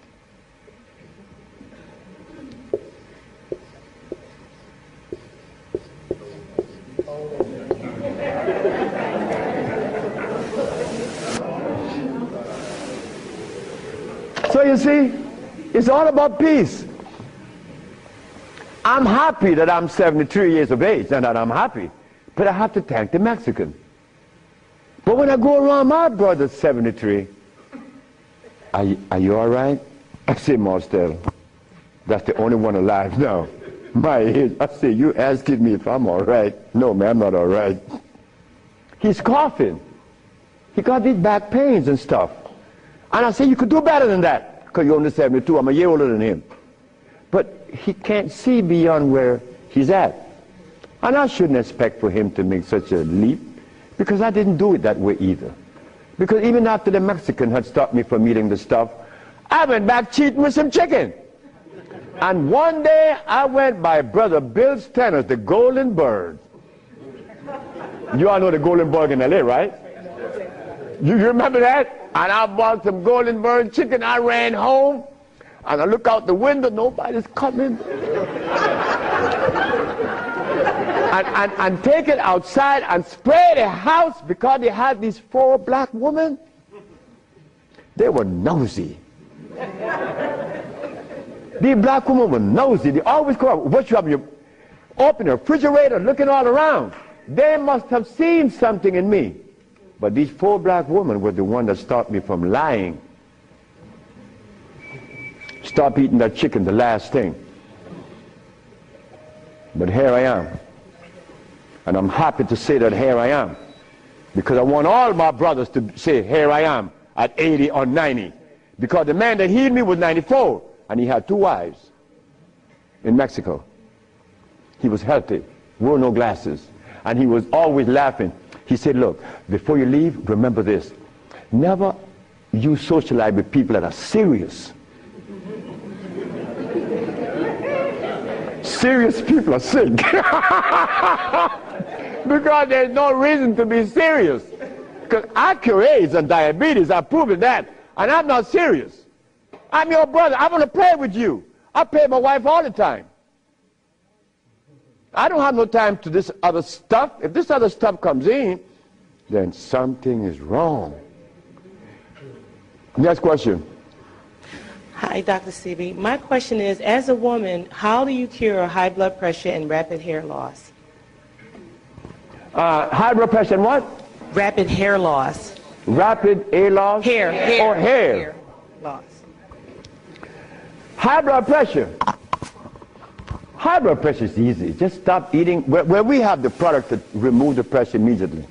So you see, it's all about peace. I'm happy that I'm 73 years of age and that I'm happy, but I have to thank the Mexican. But when I go around my brother's 73, are you all right? I say, Marcel, that's the only one alive now. My age. I say, you asking me if I'm all right? No, man, I'm not all right. He's coughing. He got these back pains and stuff. And I say, you could do better than that, because you're only 72. I'm a year older than him. But he can't see beyond where he's at. And I shouldn't expect for him to make such a leap, because I didn't do it that way either. Because even after the Mexican had stopped me from eating the stuff, I went back cheating with some chicken. And one day I went by Brother Bill's Tennis, the Golden Bird. You all know the Golden Bird in LA, right? You remember that? And I bought some Golden Bird chicken. I ran home, and I look out the window, nobody's coming. and take it outside and spray the house, because they had these 4 black women. They were nosy. These black women were nosy. They always go up. What you have? You open the refrigerator, looking all around. They must have seen something in me. But these 4 black women were the one that stopped me from lying. Stop eating that chicken, the last thing. But here I am. And I'm happy to say that here I am. Because I want all my brothers to say, here I am, at 80 or 90. Because the man that healed me was 94, and he had 2 wives in Mexico. He was healthy, wore no glasses, and he was always laughing. He said, look, before you leave, remember this. Never you socialize with people that are serious. Serious people are sick. Because there's no reason to be serious. Because I cure AIDS and diabetes, I've proven that. And I'm not serious. I'm your brother. I want to play with you. I play with my wife all the time. I don't have no time to this other stuff. If this other stuff comes in, then something is wrong. Next question. Hi, Dr. Sebi. My question is, as a woman, how do you cure high blood pressure and rapid hair loss? High blood pressure and what? Rapid hair loss. Rapid hair loss? Hair. Or hair? Hair loss. High blood pressure. High blood pressure is easy. Just stop eating. Where we have the product to remove the pressure immediately.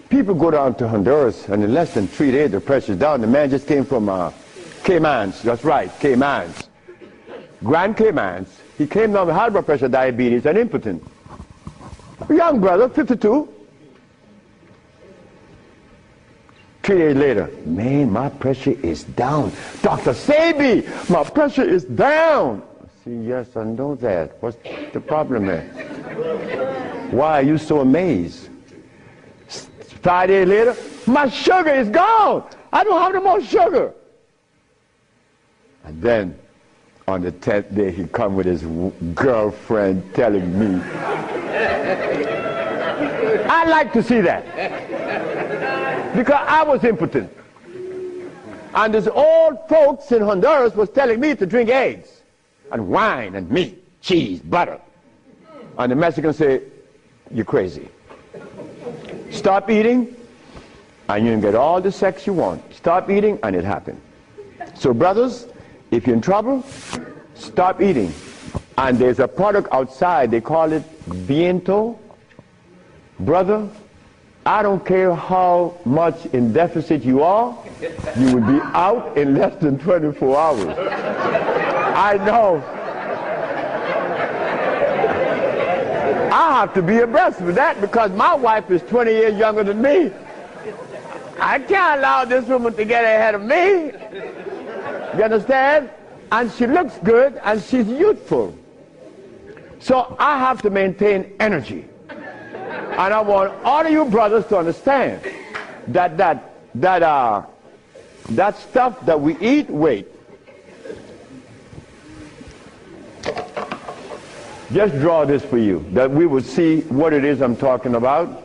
People go down to Honduras, and in less than 3 days, the pressure's down. The man just came from Caymans. That's right, Caymans. Grand Caymans. He came down with high blood pressure, diabetes, and impotent. A young brother, 52. 3 days later, man, my pressure is down. Dr. Sebi, my pressure is down. I see, yes, I know that. What's the problem there? Why are you so amazed? 5 days later, my sugar is gone. I don't have no more sugar. And then, on the 10th day, he come with his girlfriend telling me. I like to see that. Because I was impotent. And this old folks in Honduras was telling me to drink eggs and wine and meat, cheese, butter. And the Mexicans say, you're crazy. Stop eating, and you can get all the sex you want. Stop eating, and it happened. So brothers, if you're in trouble, stop eating. And there's a product outside, they call it Viento. Brother, I don't care how much in deficit you are, you will be out in less than 24 hours. I know. I have to be abreast with that because my wife is 20 years younger than me. I can't allow this woman to get ahead of me. You understand? And she looks good and she's youthful. So I have to maintain energy. And I want all of you brothers to understand that that stuff that we eat, wait. Just draw this for you, that we will see what it is I'm talking about.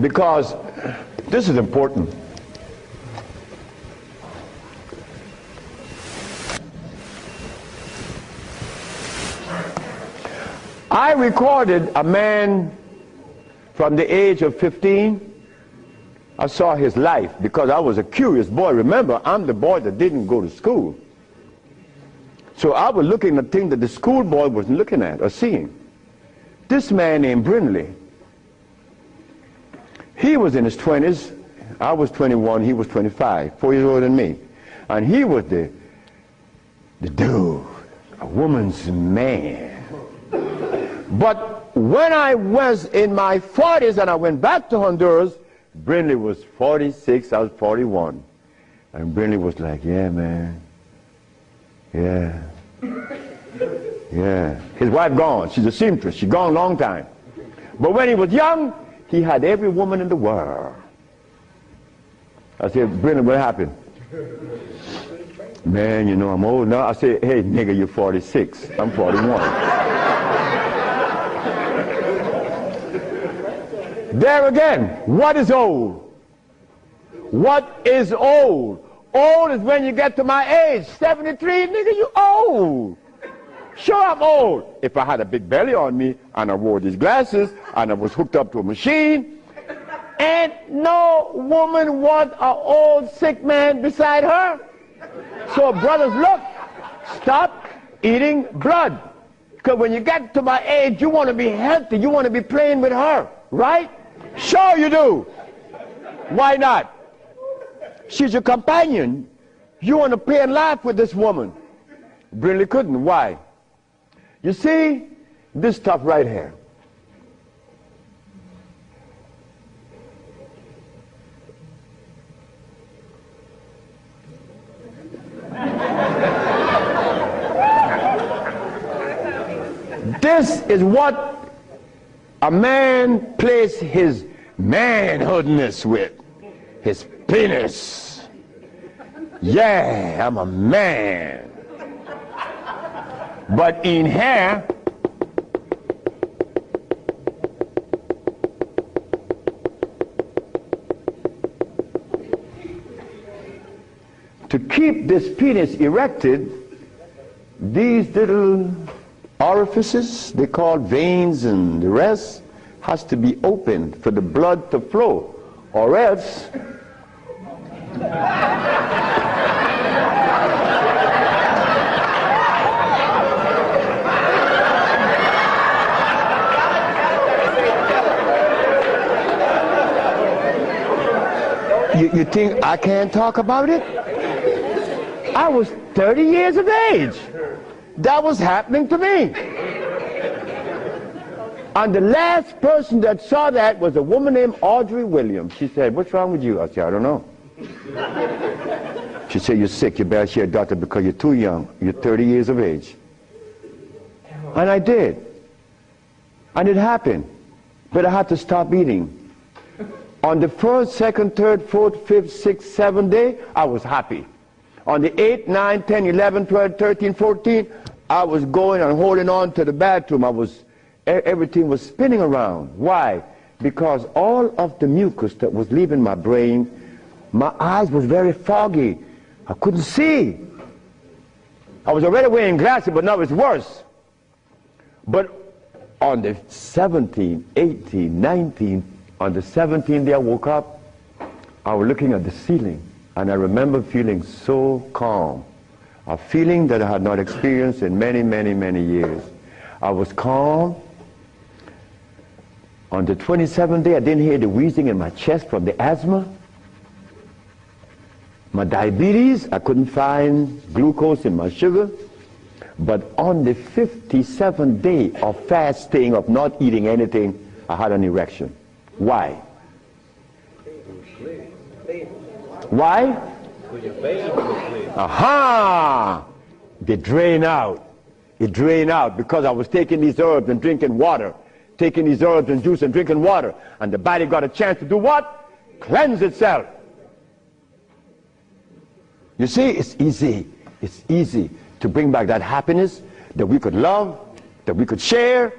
Because this is important. I recorded a man from the age of 15. I saw his life because I was a curious boy. Remember, I'm the boy that didn't go to school. So I was looking at things that the schoolboy wasn't looking at or seeing. This man named Brindley, he was in his 20s. I was 21, he was 25, 4 years older than me. And he was the dude, a woman's man. But when I was in my 40s and I went back to Honduras, Brindley was 46, I was 41. And Brindley was like, yeah, man. Yeah. Yeah. His wife gone. She's a seamstress. She's gone a long time. But when he was young, he had every woman in the world. I said, Brindley, what happened? Man, you know, I'm old now. I said, hey, nigga, you're 46. I'm 41. There again, what is old? What is old? Old is when you get to my age. 73, nigga, you old. Sure, I'm old. If I had a big belly on me, and I wore these glasses, and I was hooked up to a machine, and no woman want an old sick man beside her. So brothers, look, stop eating blood. Because when you get to my age, you want to be healthy. You want to be playing with her, right? Sure you do. Why not? She's your companion. You want to play and laugh with this woman. Brindley couldn't. Why? You see, this stuff right here. This is what a man plays his manhoodness with, his penis. Yeah, I'm a man. But in here, to keep this penis erected, these little orifices, they call veins and the rest, has to be opened for the blood to flow, or else you think I can't talk about it? I was 30 years of age. That was happening to me. And the last person that saw that was a woman named Audrey Williams. She said, what's wrong with you? I said, I don't know. She said, you're sick. You better see a doctor because you're too young. You're 30 years of age. And I did. And it happened. But I had to stop eating. On the 1st, 2nd, 3rd, 4th, 5th, 6th, 7th day, I was happy. On the 8th, 9th, 10th, 11th, 12th, 13th, 14th, I was going and holding on to the bathroom. Everything was spinning around. Why? Because all of the mucus that was leaving my brain, my eyes was very foggy. I couldn't see. I was already wearing glasses, but now it's worse. But on the 17th, 18th, 19th, on the 17th day I woke up, I was looking at the ceiling, and I remember feeling so calm. A feeling that I had not experienced in many, many, many years. I was calm. On the 27th day, I didn't hear the wheezing in my chest from the asthma. My diabetes, I couldn't find glucose in my sugar. But on the 57th day of fasting, of not eating anything, I had an erection. Why? Why? Aha! They drain out. It drained out because I was taking these herbs and drinking water. Taking these herbs and juice and drinking water. And the body got a chance to do what? cleanse itself. You see, it's easy to bring back that happiness that we could love, that we could share,